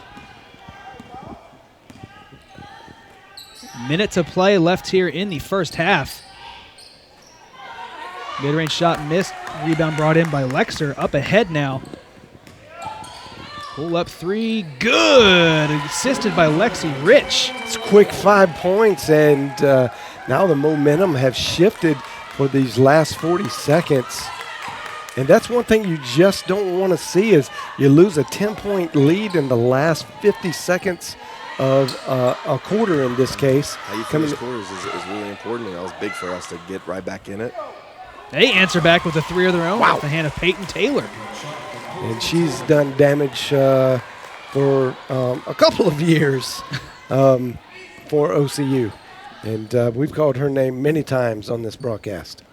[SPEAKER 2] Minute to play left here in the first half. Mid-range shot missed. Rebound brought in by Lexer. Up ahead now. Pull up 3. Good. Assisted by Lexi Rich.
[SPEAKER 3] It's quick 5 points, and now the momentum has shifted for these last 40 seconds. And that's one thing you just don't want to see is you lose a 10-point lead in the last 50 seconds of a quarter in this case.
[SPEAKER 8] How you finish quarters is really important, and that was big for us to get right back in it.
[SPEAKER 2] They answer back with a 3 of their own off the hand of Peyton Taylor.
[SPEAKER 3] And she's done damage for a couple of years for OCU. And we've called her name many times on this broadcast.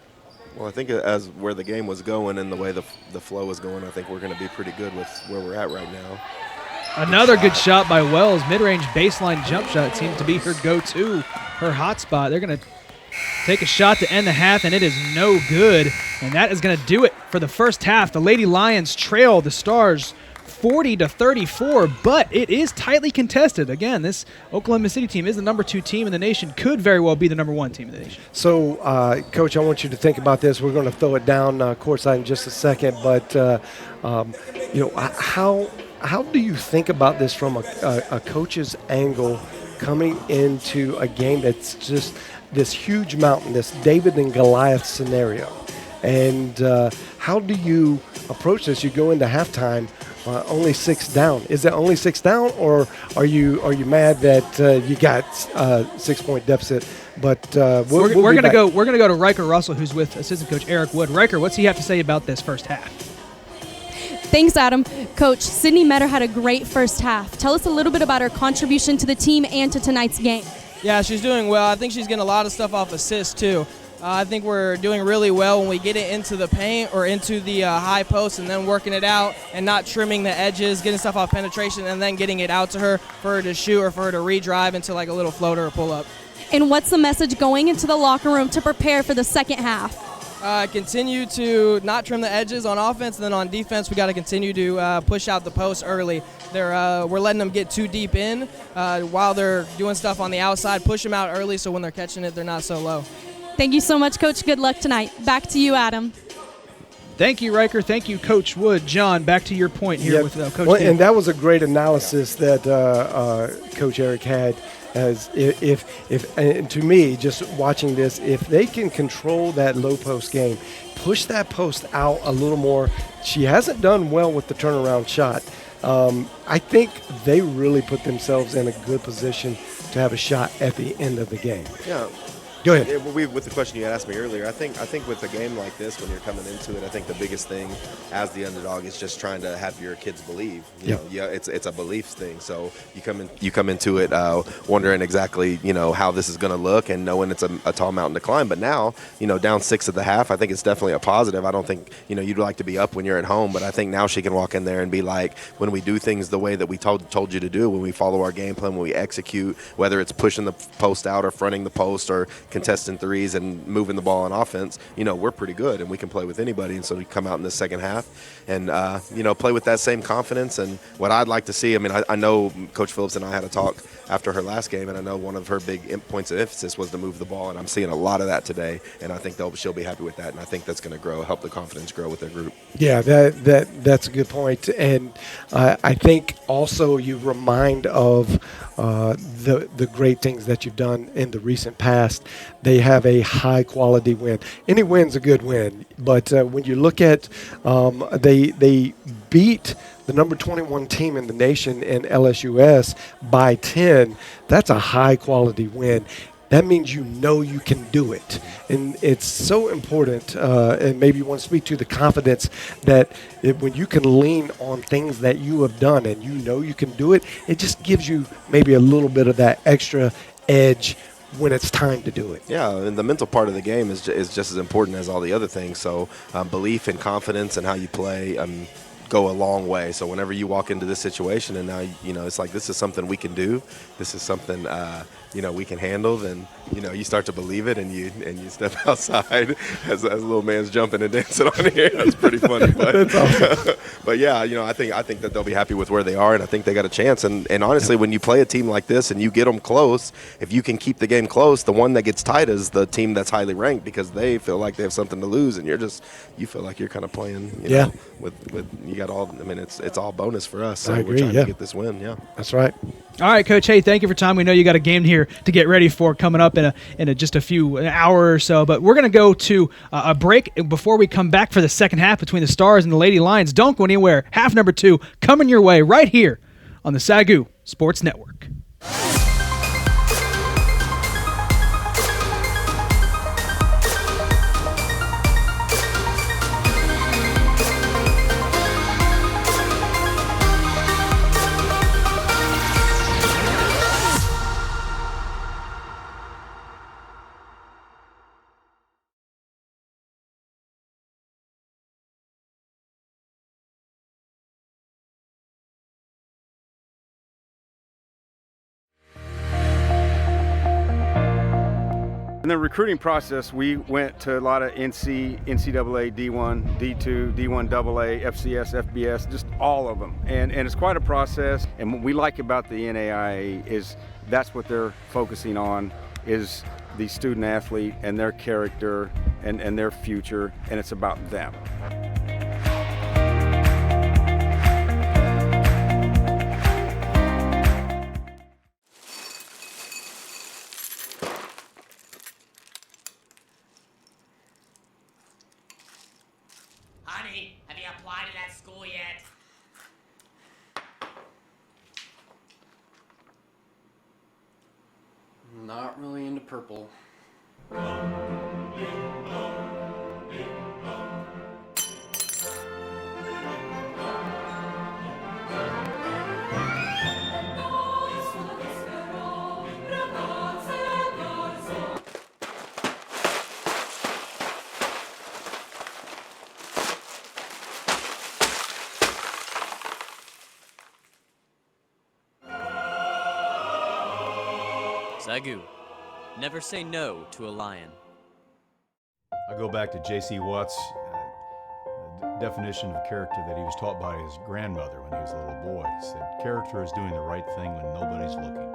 [SPEAKER 8] Well, I think as where the game was going and the way the flow was going, I think we're going to be pretty good with where we're at right now.
[SPEAKER 2] Another good shot by Wells. Mid-range baseline jump shot seems to be her go-to, her hot spot. They're going to take a shot to end the half, and it is no good. And that is going to do it for the first half. The Lady Lions trail the Stars 40-34, but it is tightly contested. Again, this Oklahoma City team is the number 2 team in the nation, could very well be the number 1 team in the nation.
[SPEAKER 3] So, Coach, I want you to think about this. We're going to throw it down courtside in just a second, but how do you think about this from a coach's angle coming into a game that's just this huge mountain, this David and Goliath scenario? And how do you approach this? You go into halftime only 6 down. Is it only 6 down, or are you mad that you got 6-point deficit? But we're going to go.
[SPEAKER 2] We're going to go to Riker Russell, who's with assistant coach Eric Wood. Riker, what's he have to say about this first half?
[SPEAKER 4] Thanks, Adam. Coach, Sydney Metter had a great first half. Tell us a little bit about her contribution to the team and to tonight's game.
[SPEAKER 9] Yeah, she's doing well. I think she's getting a lot of stuff off assists, too. I think we're doing really well when we get it into the paint or into the high post and then working it out and not trimming the edges, getting stuff off penetration, and then getting it out to her for her to shoot or for her to redrive into like a little floater or pull-up.
[SPEAKER 4] And what's the message going into the locker room to prepare for the second half?
[SPEAKER 9] Continue to not trim the edges on offense, and then on defense, we got to continue to push out the post early. We're letting them get too deep in while they're doing stuff on the outside. Push them out early so when they're catching it, they're not so low.
[SPEAKER 4] Thank you so much, Coach. Good luck tonight. Back to you, Adam.
[SPEAKER 2] Thank you, Riker. Thank you, Coach Wood. John, back to your point here with Coach
[SPEAKER 3] well,
[SPEAKER 2] King.
[SPEAKER 3] and that was a great analysis that Coach Eric had. As if and to me, just watching this, if they can control that low post game, push that post out a little more. She hasn't done well with the turnaround shot. I think they really put themselves in a good position to have a shot at the end of the game.
[SPEAKER 8] Yeah.
[SPEAKER 3] Go ahead.
[SPEAKER 8] With the question you had asked me earlier, I think with a game like this, when you're coming into it, I think the biggest thing as the underdog is just trying to have your kids believe. You know, it's a belief thing. So you come into it wondering exactly how this is going to look and knowing it's a tall mountain to climb. But now down 6 at the half, I think it's definitely a positive. I don't think you'd like to be up when you're at home, but I think now she can walk in there and be like, when we do things the way that we told you to do, when we follow our game plan, when we execute, whether it's pushing the post out or fronting the post or contesting threes and moving the ball on offense, we're pretty good and we can play with anybody. And so we come out in the second half and play with that same confidence. And what I'd like to see, I know Coach Phillips and I had a talk after her last game, and I know one of her big points of emphasis was to move the ball, and I'm seeing a lot of that today, and I think she'll be happy with that, and I think that's going to help the confidence grow with their group.
[SPEAKER 3] Yeah, that's a good point. And I think also you remind of the great things that you've done in the recent past. They have a high-quality win. Any win's a good win, but when you look at they beat the number 21 team in the nation in LSUS by 10, that's a high-quality win. That means you can do it. And it's so important, and maybe you want to speak to the confidence that when you can lean on things that you have done and you can do it, it just gives you maybe a little bit of that extra edge when it's time to do it.
[SPEAKER 8] Yeah, and the mental part of the game is just as important as all the other things. So belief and confidence and how you play go a long way. So whenever you walk into this situation and now it's like, this is something we can do, this is something we can handle, then you start to believe it, and you step outside as a little man's jumping and dancing on here. That's pretty funny, but
[SPEAKER 3] That's awesome.
[SPEAKER 8] But yeah, I think that they'll be happy with where they are, and I think they got a chance. And honestly, when you play a team like this and you get them close, if you can keep the game close, the one that gets tight is the team that's highly ranked, because they feel like they have something to lose, and you feel like you're kind of playing with you got all. It's all bonus for us. So
[SPEAKER 3] I agree,
[SPEAKER 8] we're trying to get this win. Yeah,
[SPEAKER 3] that's right.
[SPEAKER 2] All right, Coach. Hey, thank you for time. We know you got a game here to get ready for coming up in just an hour or so. But we're going to go to a break before we come back for the second half between the Stars and the Lady Lions. Don't go anywhere. Half number 2 coming your way right here on the SAGU Sports Network.
[SPEAKER 10] In the recruiting process, we went to a lot of NCAA, D1, D2, D1 AA, FCS, FBS, just all of them. And it's quite a process. And what we like about the NAIA is that's what they're focusing on, is the student athlete and their character and their future, and it's about them.
[SPEAKER 11] Honey, have you applied to that school yet?
[SPEAKER 12] Not really into purple.
[SPEAKER 13] SAGU. Never say no to a lion.
[SPEAKER 14] I go back to J.C. Watt's definition of character that he was taught by his grandmother when he was a little boy. He said, character is doing the right thing when nobody's looking.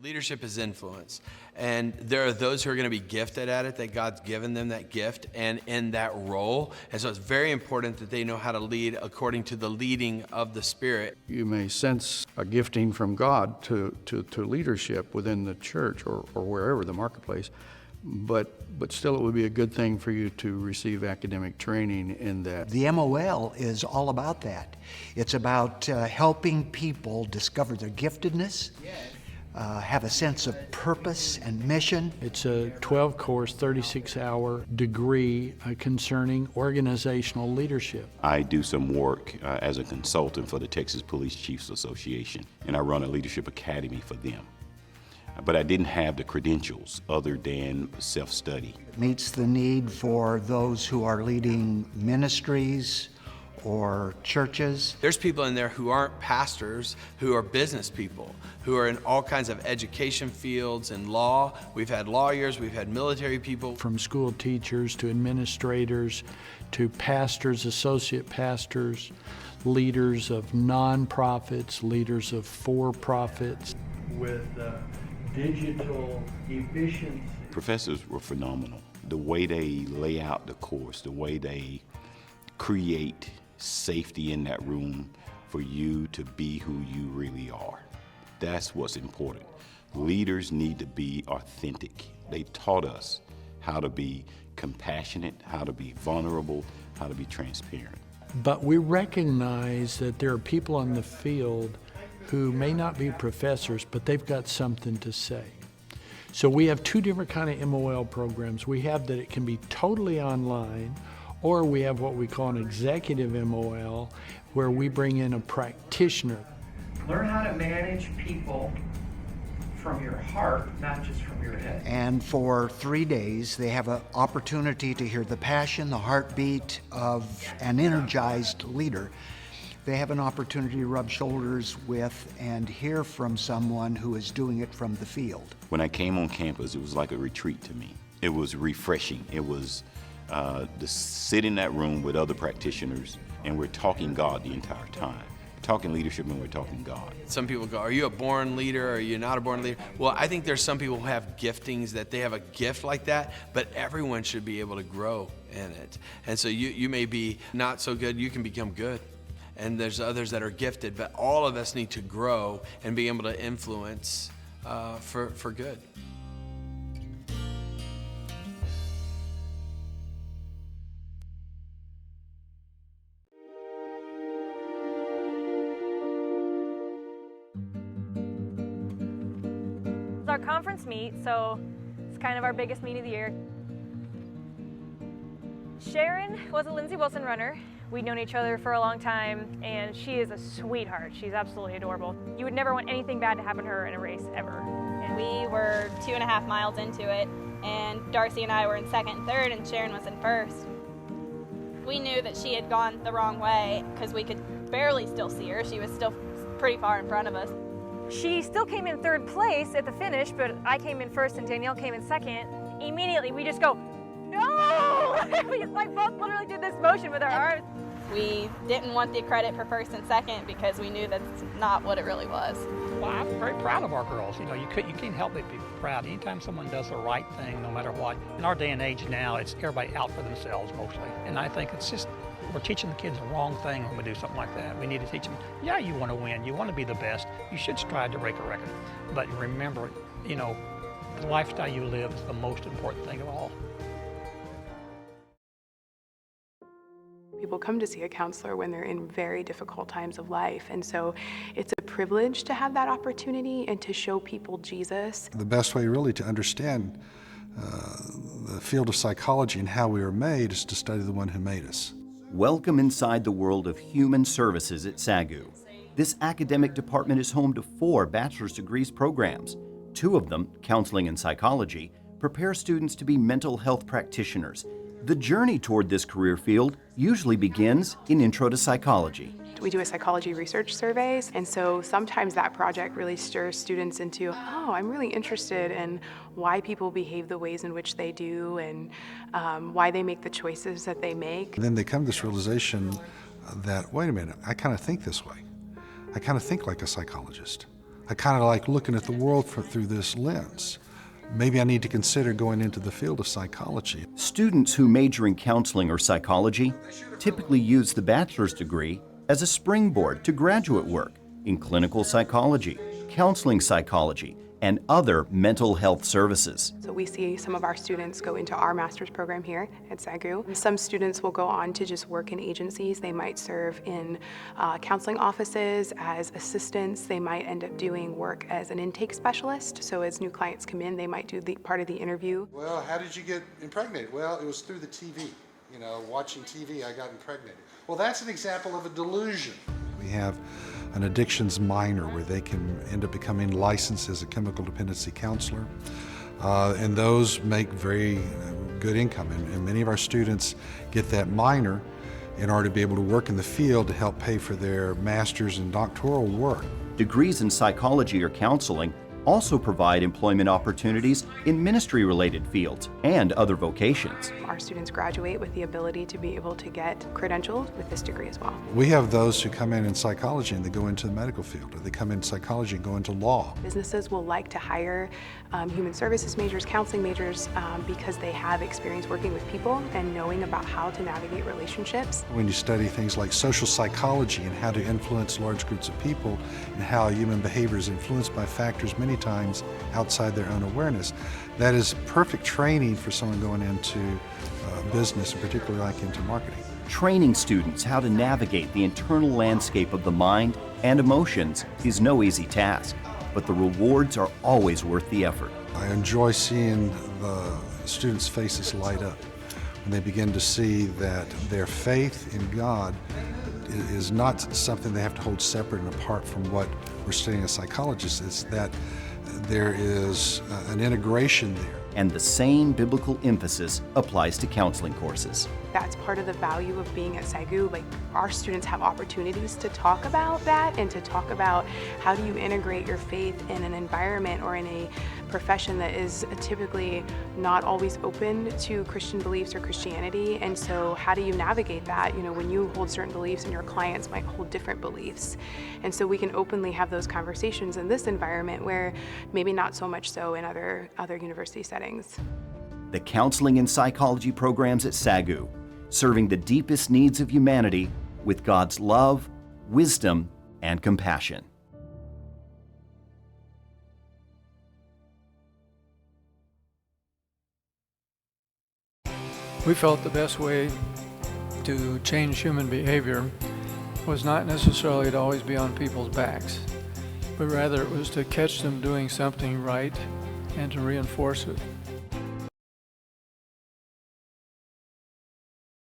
[SPEAKER 15] Leadership is influence, and there are those who are going to be gifted at it, that God's given them that gift and in that role, and so it's very important that they know how to lead according to the leading of the Spirit.
[SPEAKER 16] You may sense a gifting from God to leadership within the church or wherever, the marketplace, but still it would be a good thing for you to receive academic training in that.
[SPEAKER 17] The MOL is all about that. It's about helping people discover their giftedness, have a sense of purpose and mission.
[SPEAKER 16] It's a 12-course, 36-hour degree concerning organizational leadership.
[SPEAKER 18] I do some work as a consultant for the Texas Police Chiefs Association, and I run a leadership academy for them. But I didn't have the credentials other than self-study.
[SPEAKER 17] It meets the need for those who are leading ministries or churches.
[SPEAKER 15] There's people in there who aren't pastors, who are business people, who are in all kinds of education fields and law. We've had lawyers, we've had military people.
[SPEAKER 16] From school teachers to administrators to pastors, associate pastors, leaders of nonprofits, leaders of for-profits. With digital efficiency.
[SPEAKER 18] Professors were phenomenal. The way they lay out the course, the way they create safety in that room for you to be who you really are. That's what's important. Leaders need to be authentic. They taught us how to be compassionate, how to be vulnerable, how to be transparent.
[SPEAKER 16] But we recognize that there are people on the field who may not be professors, but they've got something to say. So we have two different kind of MOL programs. We have that it can be totally online, or we have what we call an executive MOL, where we bring in a practitioner.
[SPEAKER 19] Learn how to manage people from your heart, not just from your head.
[SPEAKER 17] And for 3 days, they have an opportunity to hear the passion, the heartbeat of an energized leader. They have an opportunity to rub shoulders with and hear from someone who is doing it from the field.
[SPEAKER 18] When I came on campus, it was like a retreat to me. It was refreshing. It was to sit in that room with other practitioners, and we're talking God the entire time. Talking leadership and we're talking God.
[SPEAKER 15] Some people go, are you a born leader? Are you not a born leader? Well, I think there's some people who have giftings, that they have a gift like that, but everyone should be able to grow in it. And so you may be not so good, you can become good. And there's others that are gifted, but all of us need to grow and be able to influence for good.
[SPEAKER 20] It's our conference meet, so it's kind of our biggest meet of the year. Sharon was a Lindsey Wilson runner. We'd known each other for a long time, and she is a sweetheart. She's absolutely adorable. You would never want anything bad to happen to her in a race, ever.
[SPEAKER 21] And we were 2.5 miles into it, and Darcy and I were in second and third, and Sharon was in first. We knew that she had gone the wrong way because we could barely still see her. She was still pretty far in front of us.
[SPEAKER 20] She still came in third place at the finish, but I came in first and Danielle came in second. Immediately, we just go, no! We both literally did this motion with our arms.
[SPEAKER 21] We didn't want the credit for first and second because we knew that's not what it really was.
[SPEAKER 22] Well, I'm very proud of our girls. You know, you can't help but be proud. Anytime someone does the right thing, no matter what. In our day and age now, it's everybody out for themselves mostly. And I think it's just, we're teaching the kids the wrong thing when we do something like that. We need to teach them, yeah, you want to win, you want to be the best, you should strive to break a record. But remember, you know, the lifestyle you live is the most important thing of all.
[SPEAKER 23] People come to see a counselor when they're in very difficult times of life, and so it's a privilege to have that opportunity and to show people Jesus.
[SPEAKER 24] The best way really to understand the field of psychology and how we are made is to study the one who made us.
[SPEAKER 25] Welcome inside the world of human services at SAGU. This academic department is home to 4 bachelor's degrees programs. 2 of them, counseling and psychology, prepare students to be mental health practitioners. The journey toward this career field usually begins in Intro to Psychology.
[SPEAKER 23] We do a psychology research surveys, and so sometimes that project really stirs students into, oh, I'm really interested in why people behave the ways in which they do and why they make the choices that they make.
[SPEAKER 24] And then they come to this realization that, wait a minute, I kind of think this way. I kind of think like a psychologist. I kind of like looking at the world through this lens. Maybe I need to consider going into the field of psychology.
[SPEAKER 25] Students who major in counseling or psychology typically use the bachelor's degree as a springboard to graduate work in clinical psychology, counseling psychology, and other mental health services.
[SPEAKER 23] So we see some of our students go into our master's program here at SAGU. Some students will go on to just work in agencies. They might serve in counseling offices as assistants. They might end up doing work as an intake specialist. So as new clients come in, they might do part of the interview.
[SPEAKER 24] Well, how did you get impregnated? Well, it was through the TV. You know, watching TV, I got impregnated. Well, that's an example of a delusion. We have an addictions minor where they can end up becoming licensed as a chemical dependency counselor. And those make very good income. And many of our students get that minor in order to be able to work in the field to help pay for their master's and doctoral work.
[SPEAKER 25] Degrees in psychology or counseling also provide employment opportunities in ministry-related fields and other vocations.
[SPEAKER 23] Our students graduate with the ability to be able to get credentialed with this degree as well.
[SPEAKER 24] We have those who come in psychology and they go into the medical field, or they come in psychology and go into law.
[SPEAKER 23] Businesses will like to hire human services majors, counseling majors, because they have experience working with people and knowing about how to navigate relationships.
[SPEAKER 24] When you study things like social psychology and how to influence large groups of people and how human behavior is influenced by factors many times outside their own awareness, that is perfect training for someone going into business, and particularly like into marketing.
[SPEAKER 25] Training students how to navigate the internal landscape of the mind and emotions is no easy task, but the rewards are always worth the effort.
[SPEAKER 24] I enjoy seeing the students' faces light up when they begin to see that their faith in God is not something they have to hold separate and apart from what we're studying as psychologists. It's that there is an integration there.
[SPEAKER 25] And the same biblical emphasis applies to counseling courses.
[SPEAKER 23] That's part of the value of being at SAGU. Like, our students have opportunities to talk about that and to talk about how do you integrate your faith in an environment or in a profession that is typically not always open to Christian beliefs or Christianity. And so how do you navigate that? You know, when you hold certain beliefs and your clients might hold different beliefs. And so we can openly have those conversations in this environment where maybe not so much so in other university settings.
[SPEAKER 25] The counseling and psychology programs at SAGU, serving the deepest needs of humanity with God's love, wisdom, and compassion.
[SPEAKER 1] We felt the best way to change human behavior was not necessarily to always be on people's backs, but rather it was to catch them doing something right and to reinforce it.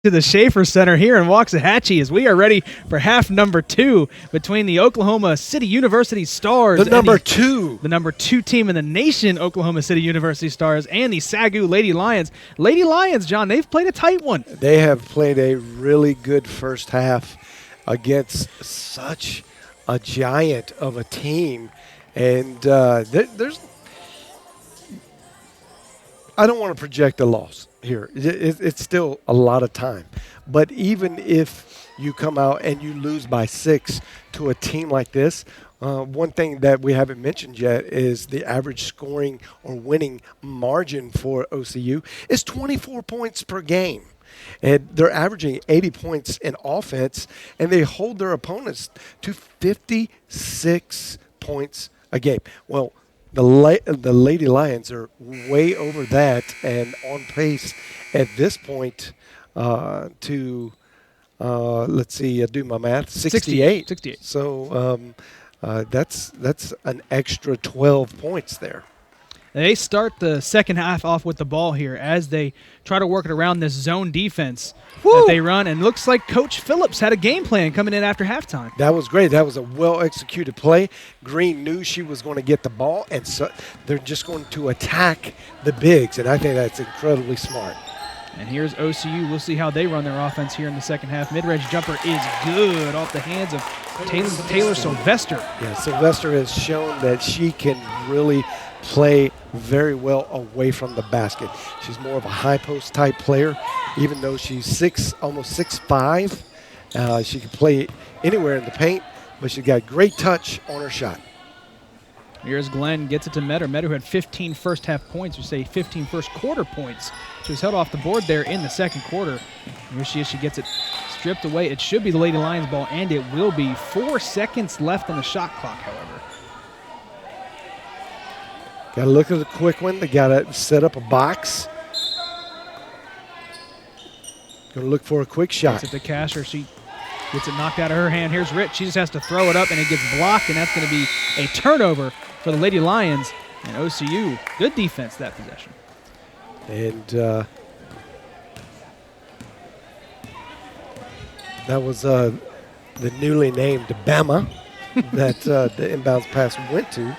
[SPEAKER 2] To the Schaefer Center here in Waxahachie as we are ready for half number 2 between the Oklahoma City University Stars.
[SPEAKER 3] The number 2
[SPEAKER 2] team in the nation, Oklahoma City University Stars, and the SAGU Lady Lions. Lady Lions, John, they've played a tight one.
[SPEAKER 3] They have played a really good first half against such a giant of a team. And there's I don't want to project a loss here. It's still a lot of time. But even if you come out and you lose by 6 to a team like this, one thing that we haven't mentioned yet is the average scoring or winning margin for OCU is 24 points per game. And they're averaging 80 points in offense, and they hold their opponents to 56 points a game. Well, the Lady Lions are way over that and on pace at this point to, let's see, do my math, 68.
[SPEAKER 2] 68.
[SPEAKER 3] So that's an extra 12 points there.
[SPEAKER 2] They start the second half off with the ball here as they try to work it around this zone defense that they run. And looks like Coach Phillips had a game plan coming in after halftime.
[SPEAKER 3] That was great. That was a well-executed play. Green knew she was going to get the ball, and so they're just going to attack the bigs, and I think that's incredibly smart.
[SPEAKER 2] And here's OCU. We'll see how they run their offense here in the second half. Mid-range jumper is good off the hands of Taylor Sylvester.
[SPEAKER 3] Yeah, Sylvester has shown that she can really play very well away from the basket. She's more of a high post type player, even though she's almost 6'5". She can play anywhere in the paint, but she's got great touch on her shot.
[SPEAKER 2] Here's Glenn, gets it to Metter. Metter, who had 15 first-half points, or say 15 first-quarter points. She was held off the board there in the second quarter. Here she is. She gets it stripped away. It should be the Lady Lions ball, and it will be. 4 seconds left on the shot clock, however.
[SPEAKER 3] Got to look at the quick one. They got to set up a box. Going to look for a quick shot.
[SPEAKER 2] Gets it to Casher. She gets it knocked out of her hand. Here's Rich. She just has to throw it up, and it gets blocked, and that's going to be a turnover for the Lady Lions. And OCU, good defense that possession.
[SPEAKER 3] And that was the newly named Bama that the inbounds pass went to.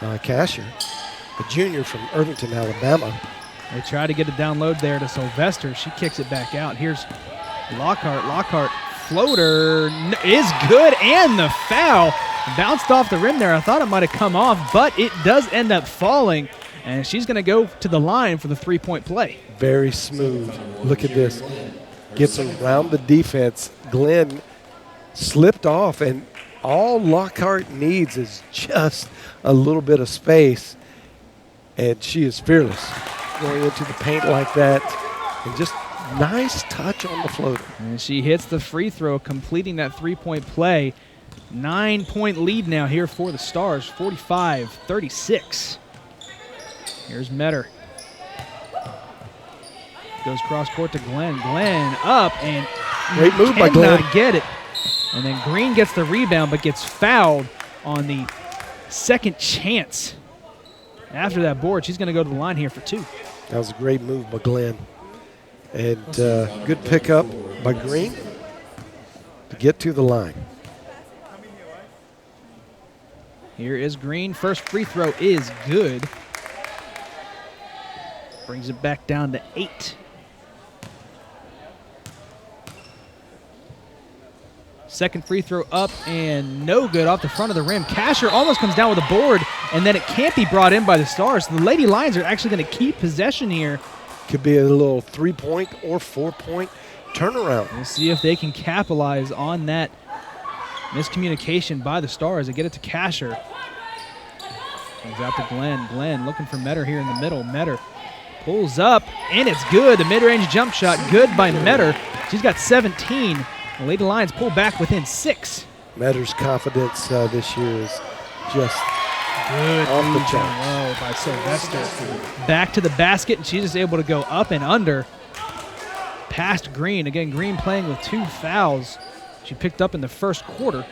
[SPEAKER 3] Casher, a junior from Irvington, Alabama.
[SPEAKER 2] They try to get a download there to Sylvester. She kicks it back out. Here's Lockhart. Lockhart floater is good, and the foul bounced off the rim there. I thought it might have come off, but it does end up falling, and she's going to go to the line for the three-point play.
[SPEAKER 3] Very smooth. Look at this. Gets around the defense. Glenn slipped off, and all Lockhart needs is just a little bit of space, and she is fearless going into the paint like that, and just nice touch on the floater.
[SPEAKER 2] And she hits the free throw, completing that three-point play. 9-point lead now here for the Stars, 45-36. Here's Metter. Goes cross-court to Glenn. Glenn up, and
[SPEAKER 3] great move by Glenn.
[SPEAKER 2] Cannot get it. And then Green gets the rebound, but gets fouled on the second chance. After that board, she's going to go to the line here for 2.
[SPEAKER 3] That was a great move by Glenn. And good pickup by Green to get to the line.
[SPEAKER 2] Here is Green. First free throw is good. Brings it back down to 8. Second free throw up and no good off the front of the rim. Casher almost comes down with a board, and then it can't be brought in by the Stars. The Lady Lions are actually going to keep possession here.
[SPEAKER 3] Could be a little 3-point or 4-point turnaround.
[SPEAKER 2] We'll see if they can capitalize on that miscommunication by the Stars. They get it to Casher. Comes out to Glenn. Glenn looking for Metter here in the middle. Metter pulls up, and it's good. The mid-range jump shot, good by Metter. She's got 17. The Lady Lions pull back within 6.
[SPEAKER 3] Metter's confidence this year is just
[SPEAKER 2] good
[SPEAKER 3] off the
[SPEAKER 2] move
[SPEAKER 3] charts.
[SPEAKER 2] down low by Sylvester. Back to the basket, and she's just able to go up and under. Past Green. Again, Green playing with 2 fouls. She picked up in the first quarter.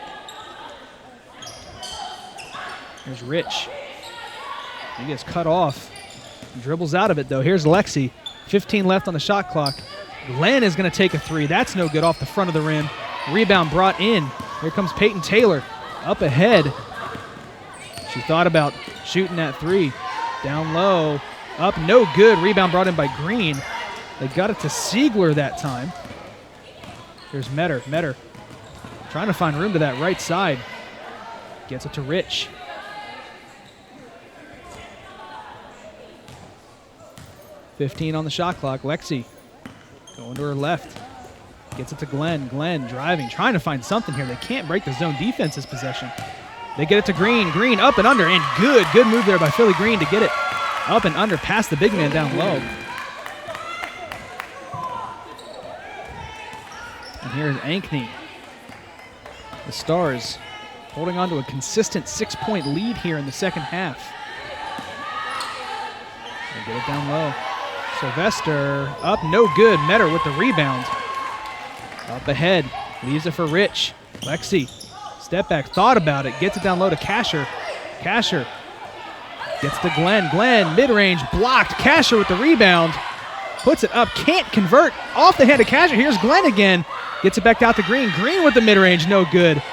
[SPEAKER 2] Here's Rich. He gets cut off. Dribbles out of it, though. Here's Lexi. 15 left on the shot clock. Glenn is going to take a 3. That's no good off the front of the rim. Rebound brought in. Here comes Peyton Taylor up ahead. She thought about shooting that 3. Down low. Up, no good. Rebound brought in by Green. They got it to Siegler that time. Here's Metter. Metter trying to find room to that right side. Gets it to Rich. .15 on the shot clock. Lexi going to her left. Gets it to Glenn. Glenn driving, trying to find something here. They can't break the zone defense's possession. They get it to Green. Green up and under, and good move there by Philly Green to get it up and under past the big man down low. And here's Ankney. The Stars holding on to a consistent 6-point lead here in the second half. They get it down low. Sylvester up, no good. Metter with the rebound. Up ahead, leaves it for Rich. Lexi, step back, thought about it, gets it down low to Casher. Casher gets to Glenn. Glenn, mid-range, blocked. Casher with the rebound. Puts it up, can't convert. Off the hand of Casher. Here's Glenn again. Gets it back out to Green. Green with the mid-range, no good.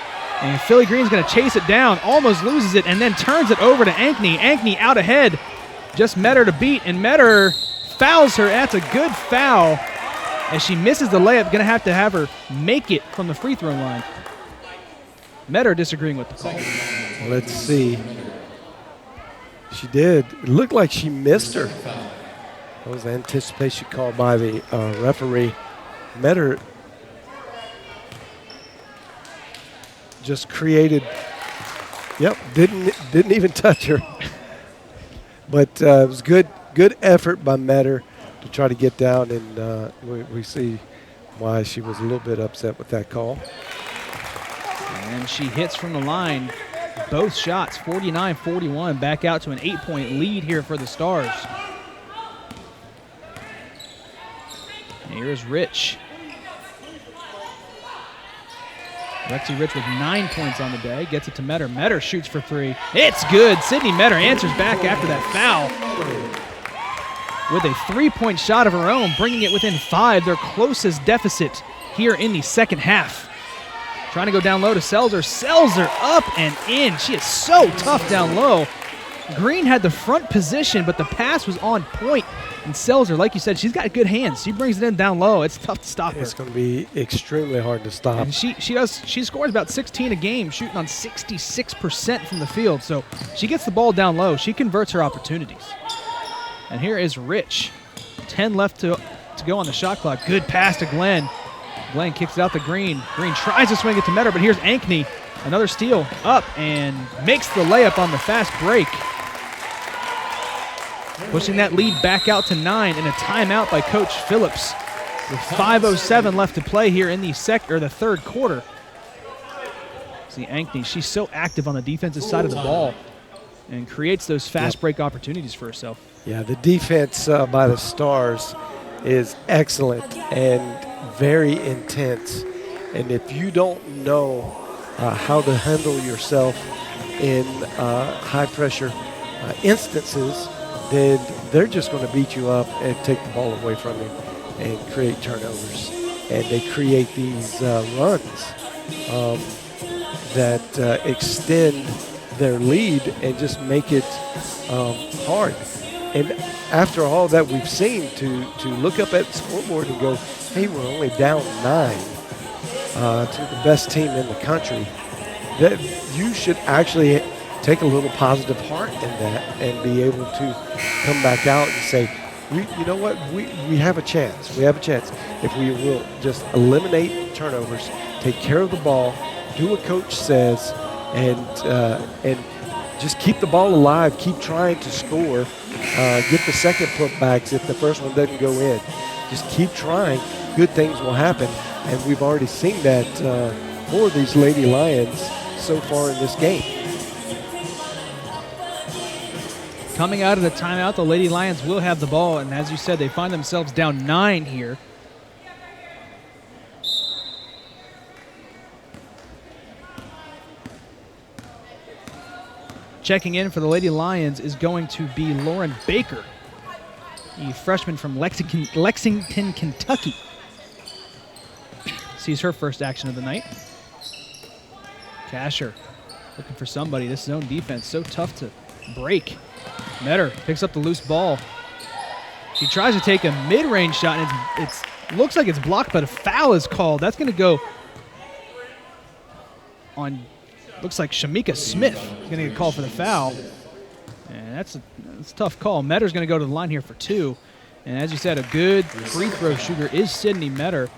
[SPEAKER 2] And Philly Green's going to chase it down, almost loses it, and then turns it over to Ankney. Ankney out ahead. Just Metter to beat, and Metter fouls her. That's a good foul. As she misses the layup, going to have her make it from the free throw line. Metter disagreeing with the call.
[SPEAKER 3] Let's see. She did. It looked like she missed her. That was an anticipation call by the referee. Metter just created Yep, didn't even touch her. But it was good effort by Metter to try to get down, and we see why she was a little bit upset with that call.
[SPEAKER 2] And she hits from the line both shots, 49-41, back out to an 8-point lead here for the Stars. Here's Rich. Lexi Rich with 9 points on the day, gets it to Metter. Metter shoots for three. It's good. Sydney Metter answers back after that foul with a 3-point shot of her own, bringing it within 5, their closest deficit here in the second half. Trying to go down low to Selzer. Selzer up and in. She is so tough down low. Green had the front position, but the pass was on point. And Selzer, like you said, she's got good hands. She brings it in down low. It's tough to stop her.
[SPEAKER 3] It's going to be extremely hard to stop.
[SPEAKER 2] And she scores about 16 a game, shooting on 66% from the field. So she gets the ball down low. She converts her opportunities. And here is Rich. 10 left to go on the shot clock. Good pass to Glenn. Glenn kicks it out to Green. Green tries to swing it to Metter, but here's Ankney. Another steal up and makes the layup on the fast break. Pushing that lead back out to 9, and a timeout by Coach Phillips with 5:07 left to play here in the third quarter. See Ankney, she's so active on the defensive side of the ball and creates those fast break opportunities for herself.
[SPEAKER 3] Yeah, the defense by the Stars is excellent and very intense. And if you don't know how to handle yourself in high-pressure instances, then they're just going to beat you up and take the ball away from you and create turnovers. And they create these runs that extend their lead and just make it hard. And after all that we've seen, to look up at the scoreboard and go, hey, we're only down 9 to the best team in the country, that you should actually take a little positive heart in that and be able to come back out and say, you know what, we have a chance. We have a chance if we will just eliminate turnovers, take care of the ball, do what Coach says, and just keep the ball alive, keep trying to score, get the second putbacks if the first one doesn't go in. Just keep trying. Good things will happen, and we've already seen that for these Lady Lions so far in this game.
[SPEAKER 2] Coming out of the timeout, the Lady Lions will have the ball, and as you said, they find themselves down 9 here. Checking in for the Lady Lions is going to be Lauren Baker, the freshman from Lexington, Kentucky. Sees her first action of the night. Casher looking for somebody. This zone defense so tough to break. Metter picks up the loose ball. She tries to take a mid-range shot, and it looks like it's blocked, but a foul is called. That's going to go on. Looks like Shamika Smith is going to get called for the foul. And that's a tough call. Metter's going to go to the line here for 2. And as you said, a good free throw shooter is Sydney Metter.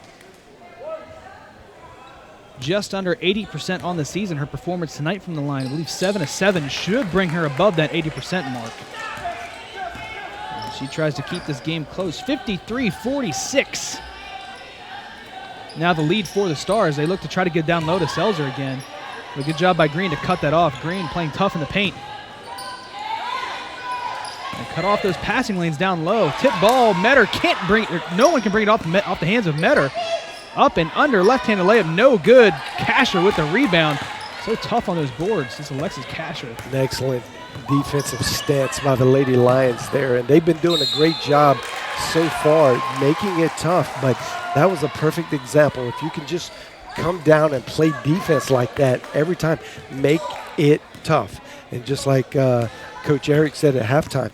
[SPEAKER 2] Just under 80% on the season. Her performance tonight from the line, I believe 7 of 7, should bring her above that 80% mark. And she tries to keep this game close, 53-46. Now the lead for the Stars. They look to try to get down low to Selzer again. A good job by Green to cut that off. Green playing tough in the paint. And cut off those passing lanes down low. Tip ball, Metter can't bring it. No one can bring it off the hands of Metter. Up and under, left-handed layup, no good. Casher with the rebound. So tough on those boards. This is Alexis Casher.
[SPEAKER 3] An excellent defensive stance by the Lady Lions there, and they've been doing a great job so far making it tough, but that was a perfect example. If you can just come down and play defense like that every time, make it tough. And just like Coach Eric said at halftime,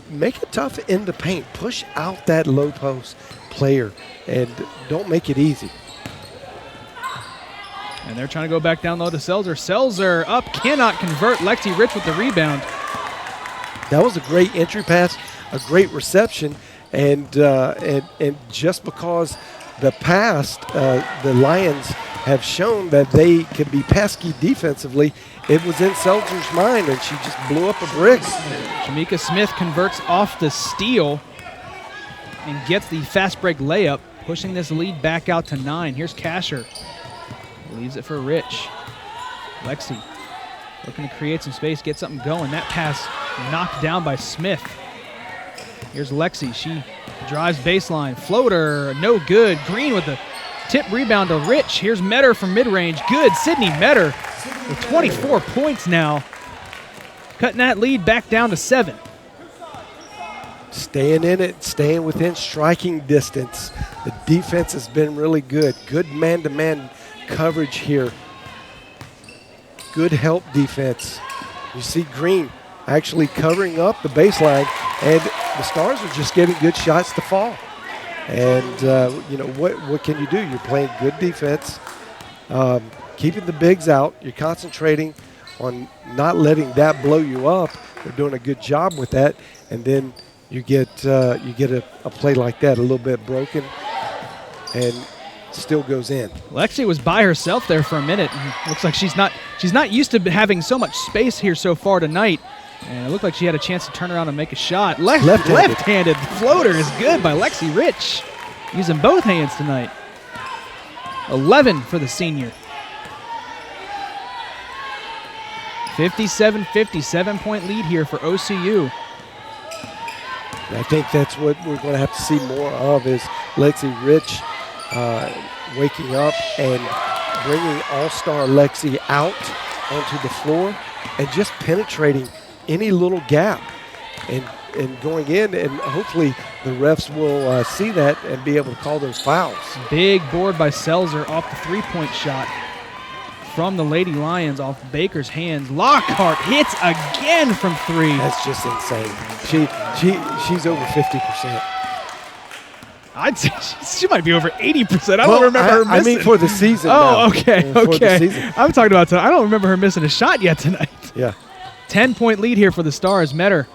[SPEAKER 3] make it tough in the paint. Push out that low post player and don't make it easy.
[SPEAKER 2] And they're trying to go back down low to Selzer. Selzer up, cannot convert. Lexi Rich with the rebound.
[SPEAKER 3] That was a great entry pass, a great reception, and just because the past, the Lions have shown that they can be pesky defensively. It was in Seltzer's mind, and she just blew up a brick.
[SPEAKER 2] Shamika Smith converts off the steal and gets the fast break layup, pushing this lead back out to 9. Here's Kasher. Leaves it for Rich. Lexi looking to create some space, get something going. That pass knocked down by Smith. Here's Lexi. She drives baseline. Floater, no good. Green with the tip rebound to Rich. Here's Metter from mid-range. Good. Sydney Metter with 24 points now. Cutting that lead back down to 7.
[SPEAKER 3] Staying in it, staying within striking distance. The defense has been really good. Good man-to-man coverage here. Good help defense. You see Green actually covering up the baseline, and the Stars are just getting good shots to fall. And, you know, what can you do? You're playing good defense, keeping the bigs out. You're concentrating on not letting that blow you up. They're doing a good job with that. And then you get a play like that, a little bit broken, and still goes in.
[SPEAKER 2] Lexi was by herself there for a minute. And looks like she's not used to having so much space here so far tonight. And it looked like she had a chance to turn around and make a shot. Left-handed floater is good by Lexi Rich. Using both hands tonight. 11 for the senior. 57-50, 7-point lead here for OCU.
[SPEAKER 3] I think that's what we're going to have to see more of is Lexi Rich waking up and bringing all-star Lexi out onto the floor and just penetrating any little gap and going in, and hopefully the refs will see that and be able to call those fouls.
[SPEAKER 2] Big board by Seltzer off the three-point shot from the Lady Lions off Baker's hands. Lockhart hits again from 3.
[SPEAKER 3] That's just insane. She's over 50%.
[SPEAKER 2] I'd say she might be over 80%. I don't remember her missing.
[SPEAKER 3] I mean for the season.
[SPEAKER 2] Oh, okay.
[SPEAKER 3] For the season.
[SPEAKER 2] I'm talking about tonight. I don't remember her missing a shot yet tonight.
[SPEAKER 3] Yeah.
[SPEAKER 2] 10-point lead here for the Stars. Metter.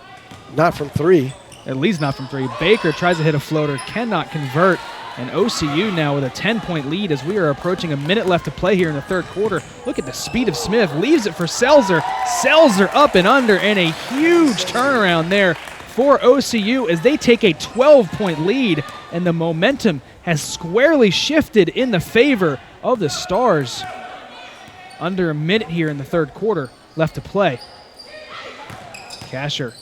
[SPEAKER 3] Not from 3.
[SPEAKER 2] At least not from 3. Baker tries to hit a floater, cannot convert. And OCU now with a 10-point lead as we are approaching a minute left to play here in the third quarter. Look at the speed of Smith. Leaves it for Seltzer. Seltzer up and under, and a huge turnaround there for OCU as they take a 12-point lead, and the momentum has squarely shifted in the favor of the Stars. Under a minute here in the third quarter left to play. Kasher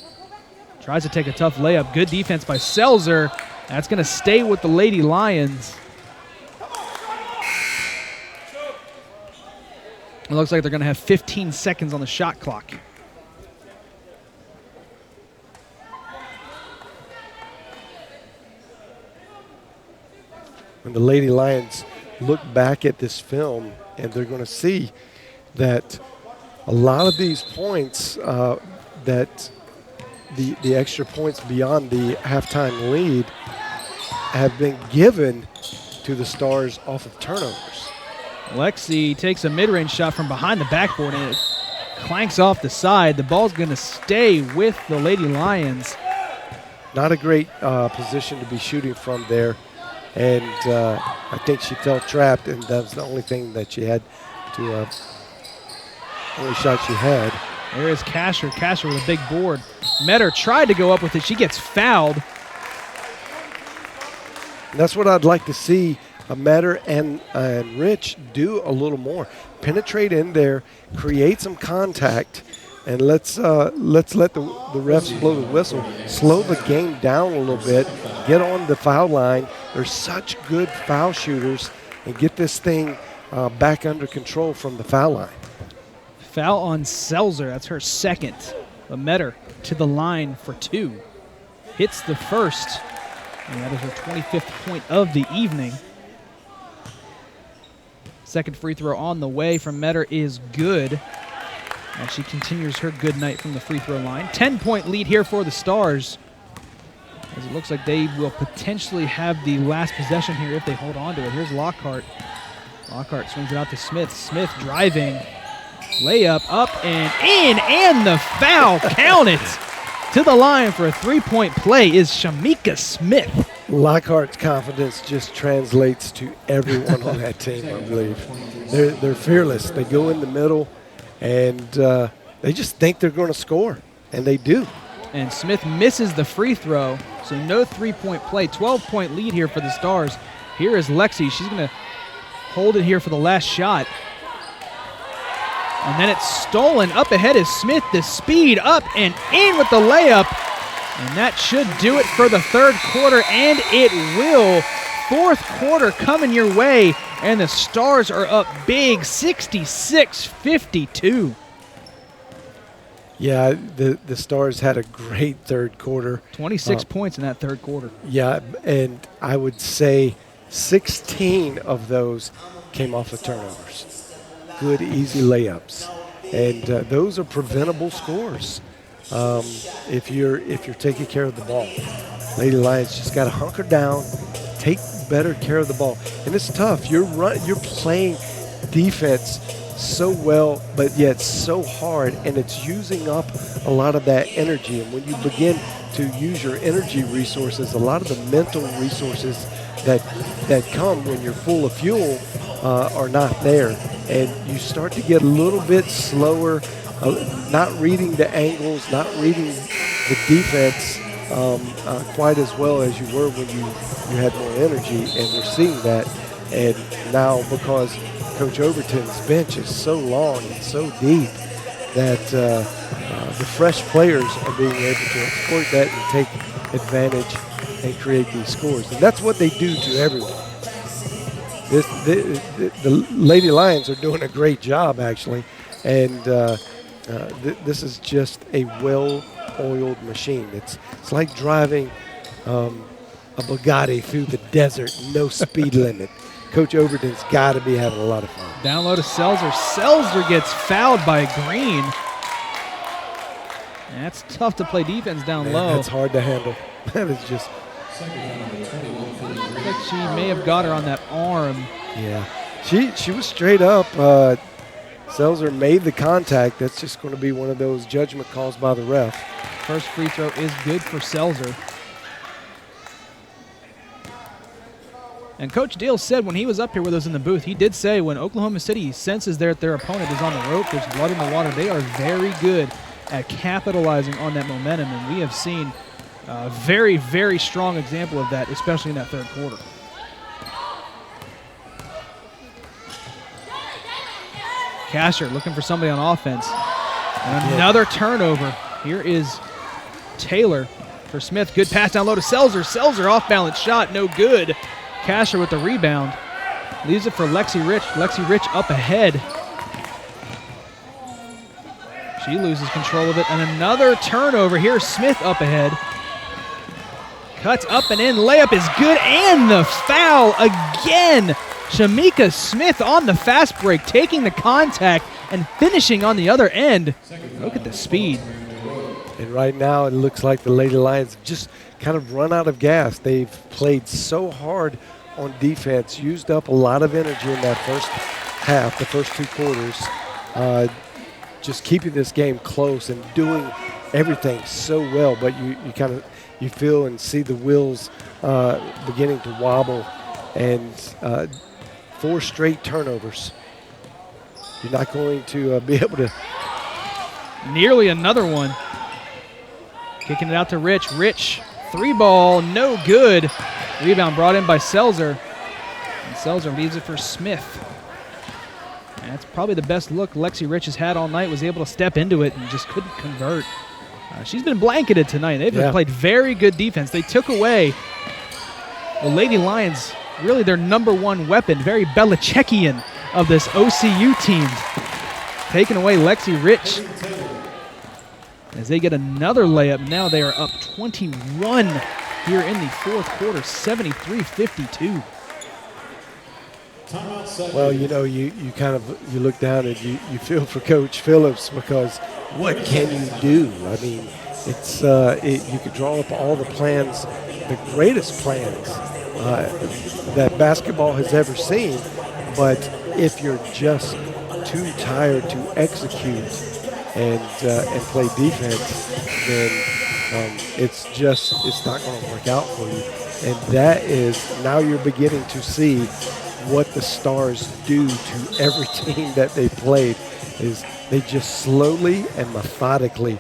[SPEAKER 2] tries to take a tough layup. Good defense by Seltzer. That's going to stay with the Lady Lions. It looks like they're going to have 15 seconds on the shot clock.
[SPEAKER 3] When the Lady Lions look back at this film, and they're going to see that a lot of these points, that the extra points beyond the halftime lead have been given to the Stars off of turnovers.
[SPEAKER 2] Lexi takes a mid-range shot from behind the backboard, and it clanks off the side. The ball's going to stay with the Lady Lions.
[SPEAKER 3] Not a great position to be shooting from there. And I think she felt trapped, and that was the only thing that she had to, only shot she had.
[SPEAKER 2] There is Kasher. Kasher with a big board. Metter tried to go up with it. She gets fouled.
[SPEAKER 3] And that's what I'd like to see Metter and Rich do a little more. Penetrate in there, create some contact, and let's let the refs blow the whistle. Slow the game down a little bit. Get on the foul line. They're such good foul shooters, and get this thing back under control from the foul line.
[SPEAKER 2] Foul on Seltzer. That's her second. Metter to the line for 2. Hits the first, and that is her 25th point of the evening. Second free throw on the way from Metter is good. And she continues her good night from the free throw line. 10-point lead here for the Stars, as it looks like they will potentially have the last possession here if they hold on to it. Here's Lockhart. Lockhart swings it out to Smith. Smith driving. Layup up and in, and the foul counted. To the line for a 3-point play is Shamika Smith.
[SPEAKER 3] Lockhart's confidence just translates to everyone on that team, I believe. They're fearless. They go in the middle, and they just think they're going to score, and they do.
[SPEAKER 2] And Smith misses the free throw, so no three-point play. 12-point lead here for the Stars. Here is Lexi. She's going to hold it here for the last shot. And then it's stolen. Up ahead is Smith. The speed up and in with the layup. And that should do it for the third quarter, and it will. Fourth quarter coming your way, and the Stars are up big, 66-52.
[SPEAKER 3] Yeah, the Stars had a great third quarter.
[SPEAKER 2] 26 points in that third quarter.
[SPEAKER 3] Yeah, and I would say 16 of those came off of turnovers. Good, easy layups. And those are preventable scores. If you're taking care of the ball. Lady Lions just got to hunker down, take better care of the ball. And it's tough. You're playing defense so well, but yet so hard, and it's using up a lot of that energy. And when you begin to use your energy resources, a lot of the mental resources that come when you're full of fuel are not there. And you start to get a little bit slower, not reading the angles, not reading the defense quite as well as you were when you had more energy, and we're seeing that. And now because Coach Overton's bench is so long and so deep that the fresh players are being able to exploit that and take advantage and create these scores. And that's what they do to everyone. The Lady Lions are doing a great job, actually, and this is just a well-oiled machine. It's like driving a Bugatti through the desert, no speed limit. Coach Overton's got to be having a lot of fun.
[SPEAKER 2] Down low to Selzer. Selzer gets fouled by Green. That's tough to play defense down low.
[SPEAKER 3] That's hard to handle. That is just.
[SPEAKER 2] Looks like she may have got her on that arm.
[SPEAKER 3] Yeah, she was straight up. Selzer made the contact. That's just going to be one of those judgment calls by the ref.
[SPEAKER 2] First free throw is good for Selzer. And Coach Dale said when he was up here with us in the booth, he did say when Oklahoma City senses that their opponent is on the rope, there's blood in the water, they are very good at capitalizing on that momentum. And we have seen a very, very strong example of that, especially in that third quarter. Kasher looking for somebody on offense. And another turnover. Here is Taylor for Smith. Good pass down low to Selzer. Selzer off balance shot, no good. Kasher with the rebound. Leaves it for Lexi Rich. Lexi Rich up ahead. She loses control of it. And another turnover. Here's Smith up ahead. Cuts up and in. Layup is good. And the foul again. Shamika Smith on the fast break, taking the contact and finishing on the other end. Look at the speed.
[SPEAKER 3] And right now it looks like the Lady Lions have just kind of run out of gas. They've played so hard on defense, used up a lot of energy in that first half, the first two quarters, just keeping this game close and doing everything so well. But you feel and see the wheels beginning to wobble, and 4 straight turnovers. You're not going to be able to.
[SPEAKER 2] Nearly another one. Kicking it out to Rich. Rich, 3-ball, no good. Rebound brought in by Selzer. And Selzer leaves it for Smith. And that's probably the best look Lexi Rich has had all night, was able to step into it and just couldn't convert. She's been blanketed tonight. They've played very good defense. They took away the Lady Lions, really their #1 weapon, very Belichickian of this OCU team. Taking away Lexi Rich as they get another layup. Now they are up 21 here in the fourth quarter, 73-52.
[SPEAKER 3] Well, you know, you look down and you feel for Coach Phillips, because what can you do? I mean, it's you could draw up all the plans, the greatest plans that basketball has ever seen, but if you're just too tired to execute and play defense, then it's not going to work out for you. And that is, now you're beginning to see what the Stars do to every team that they played, is they just slowly and methodically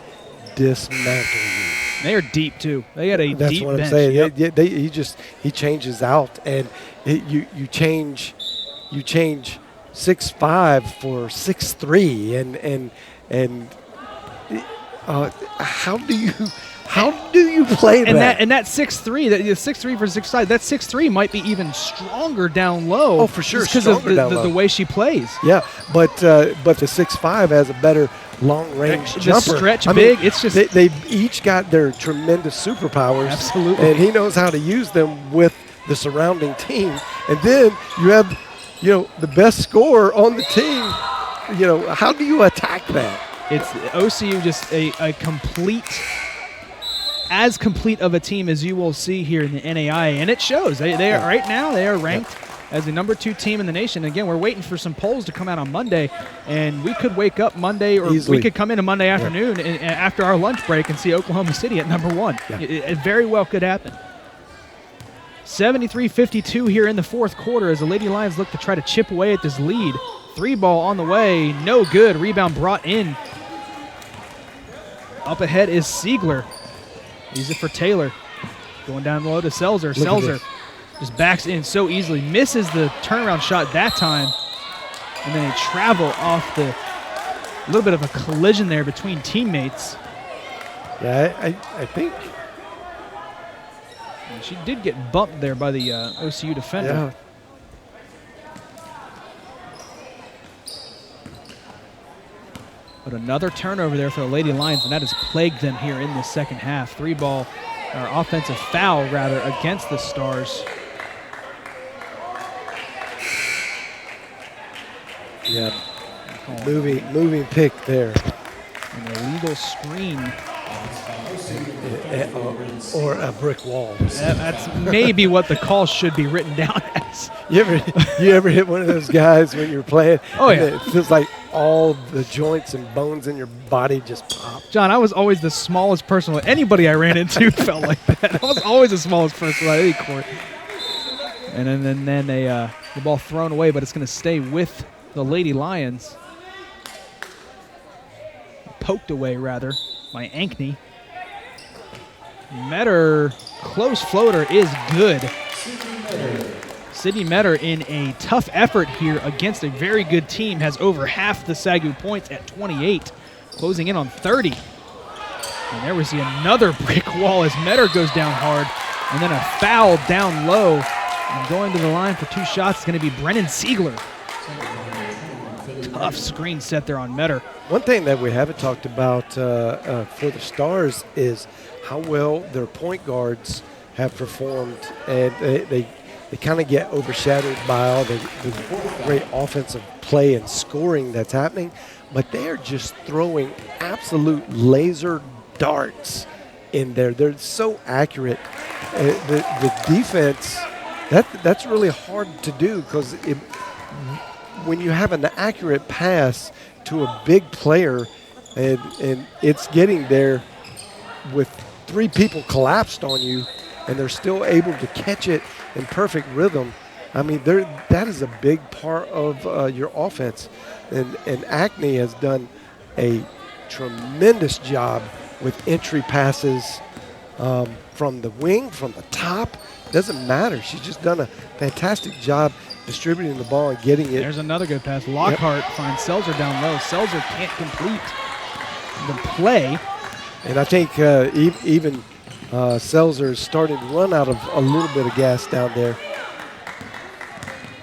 [SPEAKER 3] dismantle you.
[SPEAKER 2] They are deep too. They got a
[SPEAKER 3] That's
[SPEAKER 2] deep
[SPEAKER 3] what I'm
[SPEAKER 2] bench.
[SPEAKER 3] saying.
[SPEAKER 2] Yep.
[SPEAKER 3] He changes out, and you change 6'5" for 6'3", and how do you play that?
[SPEAKER 2] And that 6'3", that 6'3" for 6'5", that 6'3" might be even stronger down low.
[SPEAKER 3] Oh, for sure,
[SPEAKER 2] because of
[SPEAKER 3] stronger
[SPEAKER 2] the way she plays.
[SPEAKER 3] Yeah, but the 6'5" has a better long-range
[SPEAKER 2] The
[SPEAKER 3] jumper.
[SPEAKER 2] stretch
[SPEAKER 3] I mean,
[SPEAKER 2] big, it's just
[SPEAKER 3] they've each got their tremendous superpowers.
[SPEAKER 2] Absolutely.
[SPEAKER 3] And he knows how to use them with the surrounding team. And then you have, the best scorer on the team. How do you attack that?
[SPEAKER 2] It's OCU just a complete, as complete of a team as you will see here in the NAIA, and it shows. They are right now. They are ranked as the number 2 team in the nation. Again, we're waiting for some polls to come out on Monday, and we could wake up Monday, or
[SPEAKER 3] Easily.
[SPEAKER 2] we could come in a Monday afternoon and after our lunch break and see Oklahoma City at number 1.
[SPEAKER 3] Yeah.
[SPEAKER 2] It very well could happen. 73-52 here in the fourth quarter as the Lady Lions look to try to chip away at this lead. 3-ball on the way, no good. Rebound brought in. Up ahead is Siegler. Use it for Taylor. Going down low to Selzer. Selzer just backs in so easily. Misses the turnaround shot that time. And then a travel off a little bit of a collision there between teammates.
[SPEAKER 3] Yeah, I think.
[SPEAKER 2] And she did get bumped there by the OCU defender.
[SPEAKER 3] Yeah.
[SPEAKER 2] But another turnover there for the Lady Lions, and that has plagued them here in the second half. 3-ball, or offensive foul, rather, against the Stars.
[SPEAKER 3] Yeah, moving pick there.
[SPEAKER 2] An illegal screen.
[SPEAKER 3] Or a brick wall.
[SPEAKER 2] That's maybe what the call should be written down as.
[SPEAKER 3] You ever hit one of those guys when you're playing?
[SPEAKER 2] Oh,
[SPEAKER 3] and
[SPEAKER 2] yeah.
[SPEAKER 3] It feels like all the joints and bones in your body just pop.
[SPEAKER 2] John, I was always the smallest person. Anybody I ran into felt like that. I was always the smallest person on any court. And then the ball thrown away, but it's going to stay with the Lady Lions. Poked away, rather, by Ankney. Metter, close floater is good. Sydney Metter, in a tough effort here against a very good team, has over half the SAGU points at 28, closing in on 30. And there we see another brick wall as Metter goes down hard, and then a foul down low. And going to the line for 2 shots is going to be Brennan Siegler. Tough screen set there on Metter.
[SPEAKER 3] One thing that we haven't talked about for the Stars is how well their point guards have performed, and they kind of get overshadowed by all the great offensive play and scoring that's happening, but they are just throwing absolute laser darts in there. They're so accurate. The defense, that's really hard to do, because when you have an accurate pass to a big player and it's getting there with 3 people collapsed on you, and they're still able to catch it in perfect rhythm. I mean, that is a big part of your offense. And Ankney has done a tremendous job with entry passes from the wing, from the top. Doesn't matter. She's just done a fantastic job distributing the ball and getting it.
[SPEAKER 2] There's another good pass. Lockhart finds Selzer down low. Selzer can't complete the play.
[SPEAKER 3] And I think even Selzer is starting to run out of a little bit of gas down there.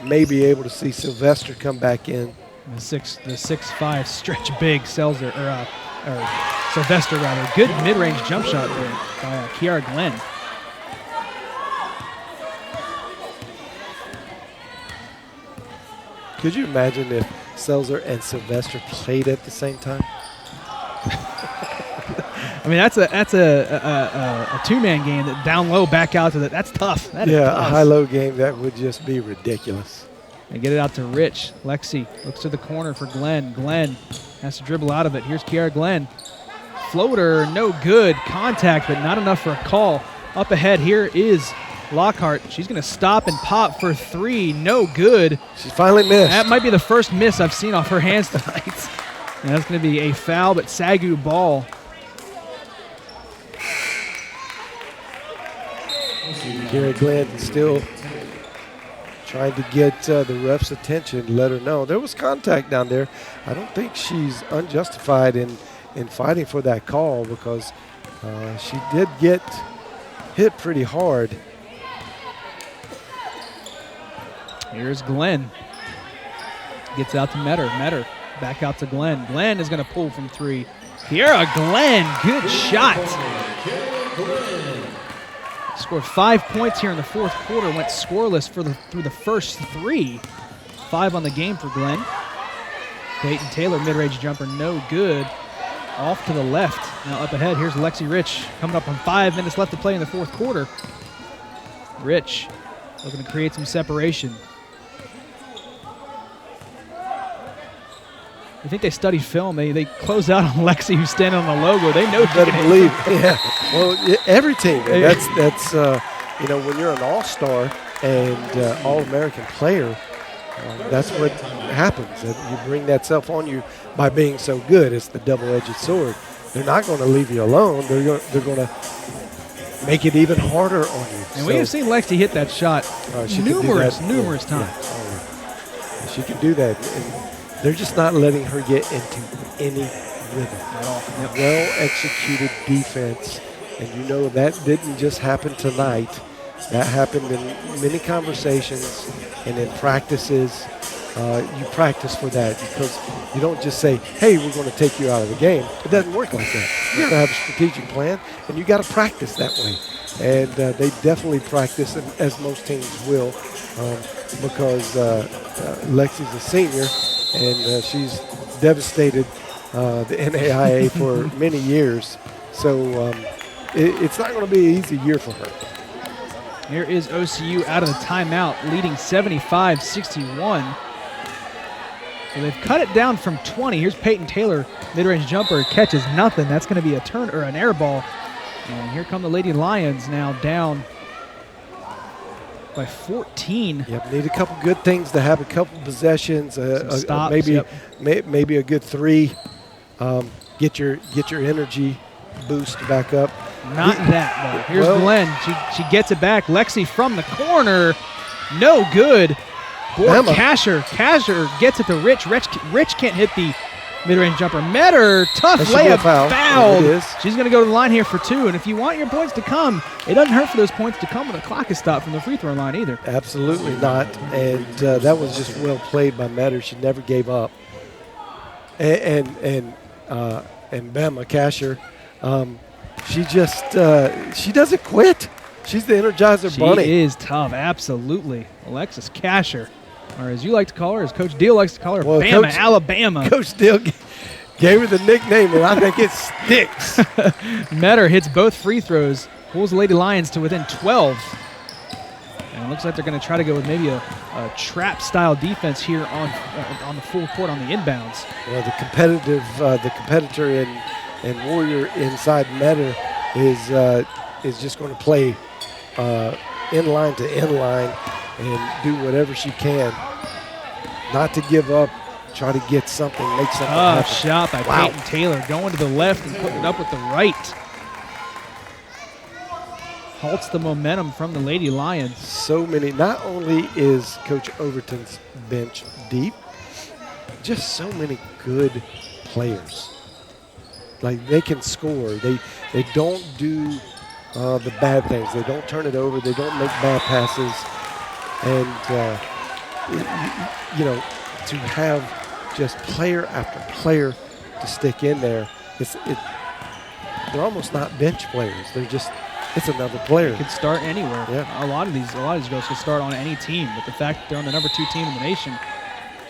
[SPEAKER 3] May be able to see Sylvester come back in.
[SPEAKER 2] The 6'5" stretch big Selzer, or Sylvester rather. Good mid-range jump shot there by Kiara Glenn.
[SPEAKER 3] Could you imagine if Selzer and Sylvester played at the same time?
[SPEAKER 2] I mean, that's a two-man game. That down low, back out to that. That's tough. That is tough.
[SPEAKER 3] A high-low game, that would just be ridiculous.
[SPEAKER 2] They get it out to Rich. Lexi looks to the corner for Glenn. Glenn has to dribble out of it. Here's Kiara Glenn. Floater, no good. Contact, but not enough for a call. Up ahead here is Lockhart, she's going to stop and pop for 3. No good.
[SPEAKER 3] She finally missed.
[SPEAKER 2] That might be the first miss I've seen off her hands tonight. And that's going to be a foul, but SAGU ball.
[SPEAKER 3] Gary Glenn still trying to get the ref's attention, let her know there was contact down there. I don't think she's unjustified in fighting for that call because she did get hit pretty hard.
[SPEAKER 2] Here's Glenn. Gets out to Metter. Metter back out to Glenn. Glenn is going to pull from 3. Kiera Glenn, good shot. Scored 5 points here in the fourth quarter. Went scoreless through the first 3. 5 on the game for Glenn. Peyton Taylor, mid-range jumper, no good. Off to the left. Now up ahead, here's Lexi Rich coming up on 5 minutes left to play in the fourth quarter. Rich looking to create some separation. I think they studied film. They close out on Lexi, who's standing on the logo. They know.
[SPEAKER 3] Better believe. Yeah. Well, every team. That's you know, when you're an all-star and all-American player, that's what happens. You bring that self on you by being so good. It's the double-edged sword. They're not going to leave you alone. They're going to make it even harder on you.
[SPEAKER 2] And we have seen Lexi hit that shot numerous times.
[SPEAKER 3] Yeah. She can do that. And they're just not letting her get into any rhythm at all. Yep. Well-executed defense. And you know that didn't just happen tonight. That happened in many conversations and in practices. You practice for that because you don't just say, hey, we're going to take you out of the game. It doesn't work like that. You have to have a strategic plan, and you got to practice that way. And they definitely practice, as most teams will, because Lexi's a senior, and she's devastated the NAIA for many years. So it's not going to be an easy year for her.
[SPEAKER 2] Here is OCU out of the timeout, leading 75-61. So they've cut it down from 20. Here's Peyton Taylor, mid-range jumper, catches nothing. That's going to be a turn or an air ball. And here come the Lady Lions now down by 14.
[SPEAKER 3] Yep, need a couple good things to have a couple possessions,
[SPEAKER 2] stops,
[SPEAKER 3] maybe a good 3. Get your energy boost back up.
[SPEAKER 2] Not that, though. Here's Glenn. She gets it back. Lexi from the corner. No good. Boy, Casher gets it to Rich. Rich can't hit the mid-range jumper. Metter, tough layup, fouled. She's going to go to the line here for 2. And if you want your points to come, it doesn't hurt for those points to come when the clock is stopped from the free throw line either.
[SPEAKER 3] Absolutely not. And that was just well played by Metter. She never gave up. And Bama Casher, she just she doesn't quit. She's the Energizer Bunny.
[SPEAKER 2] She is tough, absolutely. Alexis Casher, or as you like to call her, as Coach Deal likes to call her, Bama, Alabama.
[SPEAKER 3] Coach Deal gave her the nickname, and I think it sticks.
[SPEAKER 2] Metter hits both free throws, pulls the Lady Lions to within 12. And it looks like they're going to try to go with maybe a trap-style defense here on the full court on the inbounds.
[SPEAKER 3] Well, the competitor and warrior inside Metter is just going to play in-line to in-line and do whatever she can not to give up, try to get something, make something happen.
[SPEAKER 2] Shot by Peyton Taylor, going to the left and putting it up with the right. Halts the momentum from the Lady Lions.
[SPEAKER 3] So many. Not only is Coach Overton's bench deep, just so many good players. Like, they can score. They don't do the bad things. They don't turn it over. They don't make bad passes. And, you know, to have just player after player to stick in there, they're almost not bench players. They're just, it's another player.
[SPEAKER 2] They could start anywhere.
[SPEAKER 3] Yeah.
[SPEAKER 2] A lot of these girls could start on any team, but the fact that they're on the number 2 team in the nation,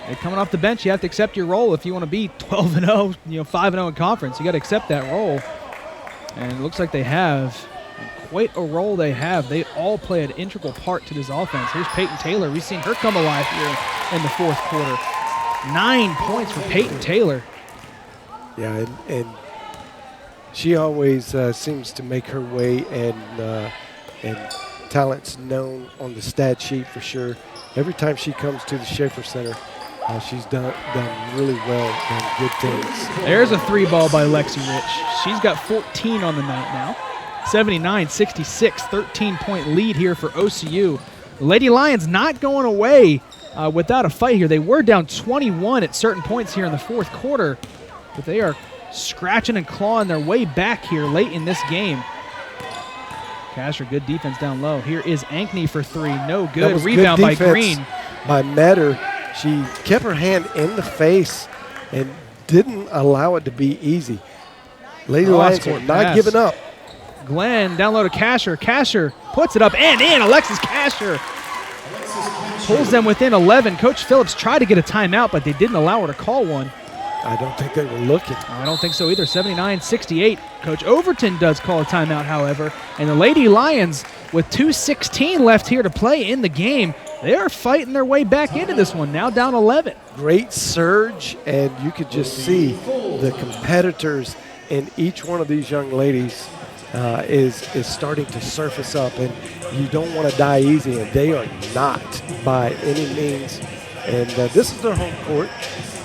[SPEAKER 2] they're coming off the bench. You have to accept your role if you want to be 12-0, 5-0 in conference. You got to accept that role, and it looks like they have. Quite a role they have. They all play an integral part to this offense. Here's Peyton Taylor. We've seen her come alive here in the fourth quarter. 9 points for Peyton Taylor.
[SPEAKER 3] Yeah, and she always seems to make her way and talent's known on the stat sheet for sure. Every time she comes to the Schaefer Center, she's done really well, done good things.
[SPEAKER 2] There's a 3 ball by Lexi Rich. She's got 14 on the night now. 79-66, 13-point lead here for OCU. The Lady Lions not going away without a fight here. They were down 21 at certain points here in the fourth quarter, but they are scratching and clawing their way back here late in this game. Kasher, good defense down low. Here is Ankney for 3. No good. Rebound by Green.
[SPEAKER 3] By Metter. She kept her hand in the face and didn't allow it to be easy. Lady Lions are not giving up.
[SPEAKER 2] Glenn down low to Kasher. Kasher puts it up and in. Alexis Kasher pulls them within 11. Coach Phillips tried to get a timeout, but they didn't allow her to call one.
[SPEAKER 3] I don't think they were looking.
[SPEAKER 2] I don't think so either. 79-68. Coach Overton does call a timeout, however. And the Lady Lions, with 2:16 left here to play in the game, they are fighting their way back into this one, now down 11.
[SPEAKER 3] Great surge, and you could just see the competitors in each one of these young ladies is starting to surface up, and you don't want to die easy, and they are not by any means. And this is their home court,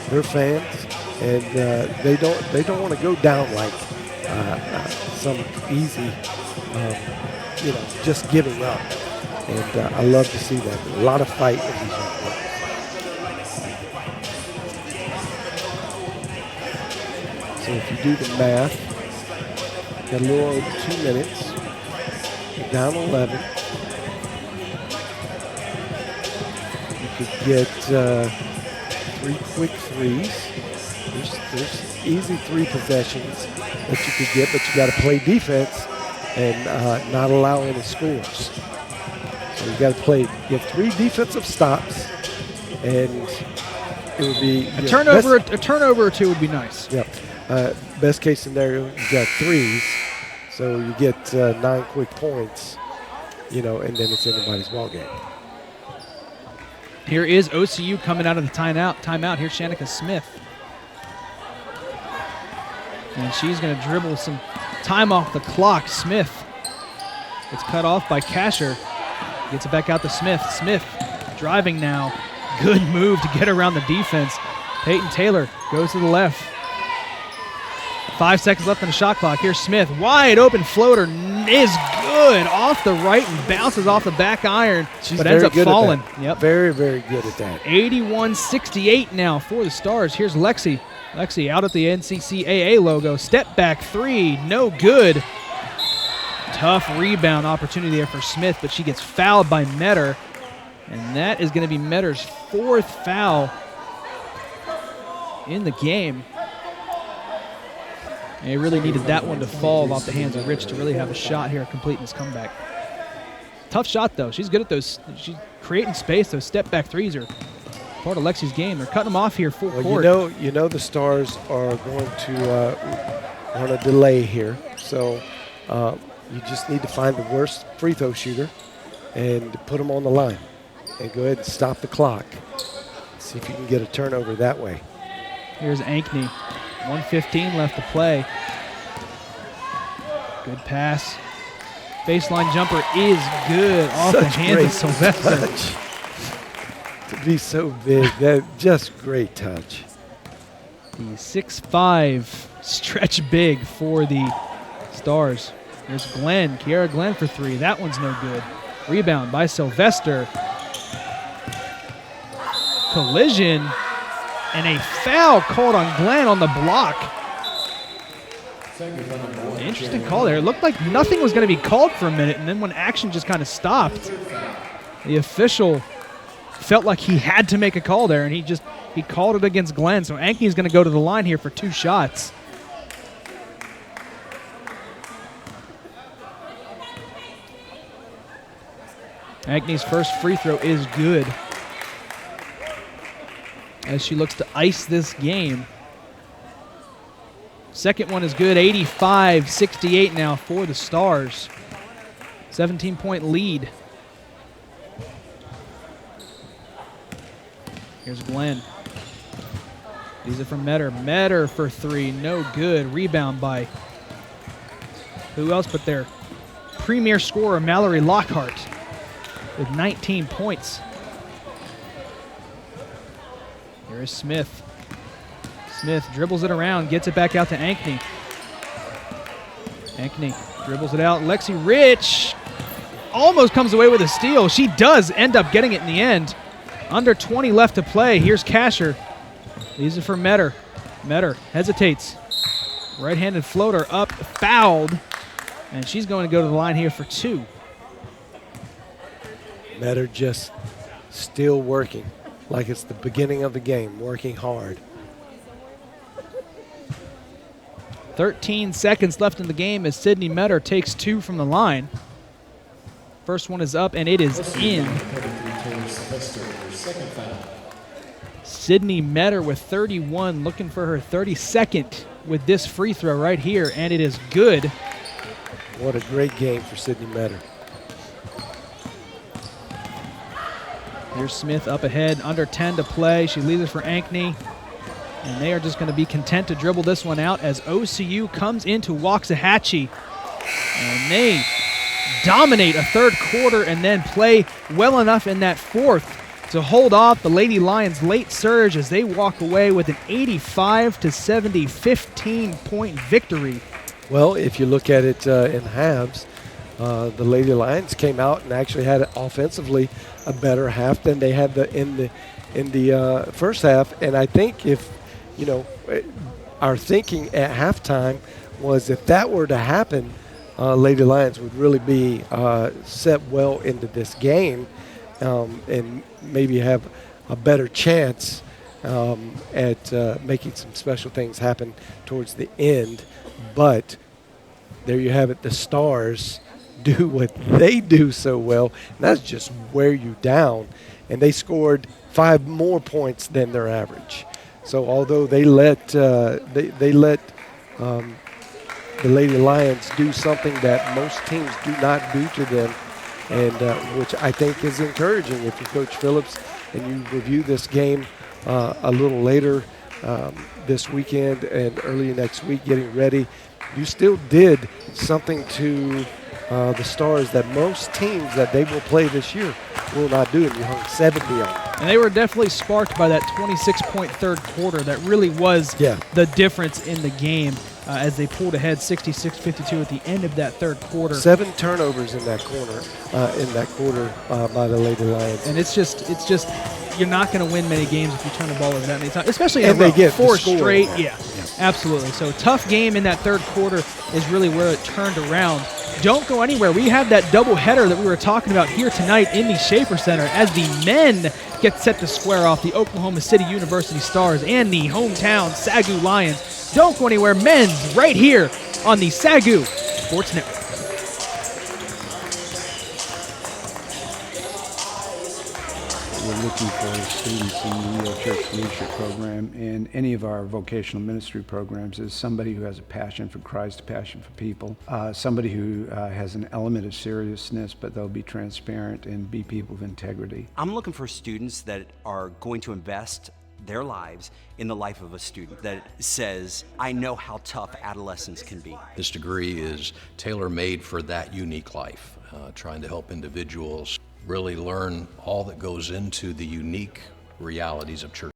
[SPEAKER 3] their fans, and they don't want to go down like some easy, just giving up. And I love to see that. A lot of fight in these young players. So if you do the math, got a little over 2 minutes. You're down 11. You could get 3 quick threes. There's easy 3 possessions that you could get, but you got to play defense and not allow any scores. So you got to play. You have 3 defensive stops, and it would be
[SPEAKER 2] a turnover. A turnover or 2 would be nice.
[SPEAKER 3] Yep. Best case scenario, you got 3s, so you get 9 quick points, and then it's anybody's ball game.
[SPEAKER 2] Here is OCU coming out of the timeout. Here's Shanika Smith. And she's going to dribble some time off the clock. Smith. It's cut off by Kasher. Gets it back out to Smith. Smith driving now. Good move to get around the defense. Peyton Taylor goes to the left. 5 seconds left on the shot clock. Here's Smith. Wide open floater is good. Off the right and bounces off the back iron, but ends up falling.
[SPEAKER 3] Yep. Very, very good at that.
[SPEAKER 2] 81-68 now for the Stars. Here's Lexi. Lexi out at the NCCAA logo. Step back 3, no good. Tough rebound opportunity there for Smith, but she gets fouled by Metter. And that is going to be Metter's 4th foul in the game. And he really needed that one to fall off the hands of Rich to really have a shot here completing his comeback. Tough shot, though. She's good at those. She's creating space. Those step-back 3s are part of Lexi's game. They're cutting them off here full court.
[SPEAKER 3] You know the Stars are going to want to delay here. So you just need to find the worst free throw shooter and put them on the line. And go ahead and stop the clock. See if you can get a turnover that way.
[SPEAKER 2] Here's Ankney. 1:15 left to play. Good pass. Baseline jumper is good off the hands of Sylvester.
[SPEAKER 3] To be so big, that just great touch.
[SPEAKER 2] The 6'5" stretch big for the Stars. There's Glenn, Kiara Glenn for 3. That one's no good. Rebound by Sylvester. Collision. And a foul called on Glenn on the block. Interesting call there. It looked like nothing was going to be called for a minute, and then when action just kind of stopped, the official felt like he had to make a call there, and he called it against Glenn. So Ankney's going to go to the line here for 2 shots. Ankney's first free throw is good, as she looks to ice this game. Second one is good. 85-68 now for the Stars. 17-point lead. Here's Glenn. These are from Metter. Metter for 3, no good. Rebound by who else but their premier scorer Mallory Lockhart with 19 points. Here is Smith. Smith dribbles it around, gets it back out to Ankney. Ankney dribbles it out. Lexi Rich almost comes away with a steal. She does end up getting it in the end. Under 20 left to play. Here's Kasher. Leaves it for Metter. Metter hesitates. Right-handed floater up, fouled. And she's going to go to the line here for 2.
[SPEAKER 3] Metter just still working like it's the beginning of the game, working hard.
[SPEAKER 2] 13 seconds left in the game as Sydney Metter takes 2 from the line. First one is up, and it is in. Sydney Metter with 31, looking for her 32nd with this free throw right here, and it is good.
[SPEAKER 3] What a great game for Sydney Metter.
[SPEAKER 2] Here's Smith up ahead, under 10 to play. She leaves it for Ankney. And they are just going to be content to dribble this one out as OCU comes into Waxahachie. And they dominate a third quarter and then play well enough in that fourth to hold off the Lady Lions' late surge as they walk away with an 85-70 15-point victory.
[SPEAKER 3] Well, if you look at it in halves, the Lady Lions came out and actually had offensively a better half than they had in the first half. And I think if our thinking at halftime was if that were to happen, Lady Lions would really be set well into this game and maybe have a better chance at making some special things happen towards the end. But there you have it. The Stars do what they do so well, and that's just wear you down. And they scored 5 more points than their average. So although they let the Lady Lions do something that most teams do not do to them, and which I think is encouraging. If you're Coach Phillips and you review this game a little later this weekend and early next week, getting ready, you still did something to the Stars that most teams that they will play this year will not do, and you hung 70 on them.
[SPEAKER 2] And they were definitely sparked by that 26-point third quarter. That really was the difference in the game as they pulled ahead 66-52 at the end of that third quarter.
[SPEAKER 3] 7 turnovers in that quarter by the Lady Lions.
[SPEAKER 2] And it's just you're not going to win many games if you turn the ball over that many times, especially in
[SPEAKER 3] and
[SPEAKER 2] a row.
[SPEAKER 3] They get
[SPEAKER 2] 4
[SPEAKER 3] the
[SPEAKER 2] straight. Yeah, absolutely. So tough game in that third quarter is really where it turned around. Don't go anywhere. We have that doubleheader that we were talking about here tonight in the Schaefer Center as the men get set to square off the Oklahoma City University Stars and the hometown SAGU Lions. Don't go anywhere. Men's right here on the SAGU Sports Network.
[SPEAKER 4] We're looking for students in the Neo Church Leadership Program and any of our vocational ministry programs is somebody who has a passion for Christ, a passion for people, somebody who has an element of seriousness, but they'll be transparent and be people of integrity.
[SPEAKER 5] I'm looking for students that are going to invest their lives in the life of a student that says, I know how tough adolescence can be.
[SPEAKER 6] This degree is tailor-made for that unique life, trying to help individuals really learn all that goes into the unique realities of church.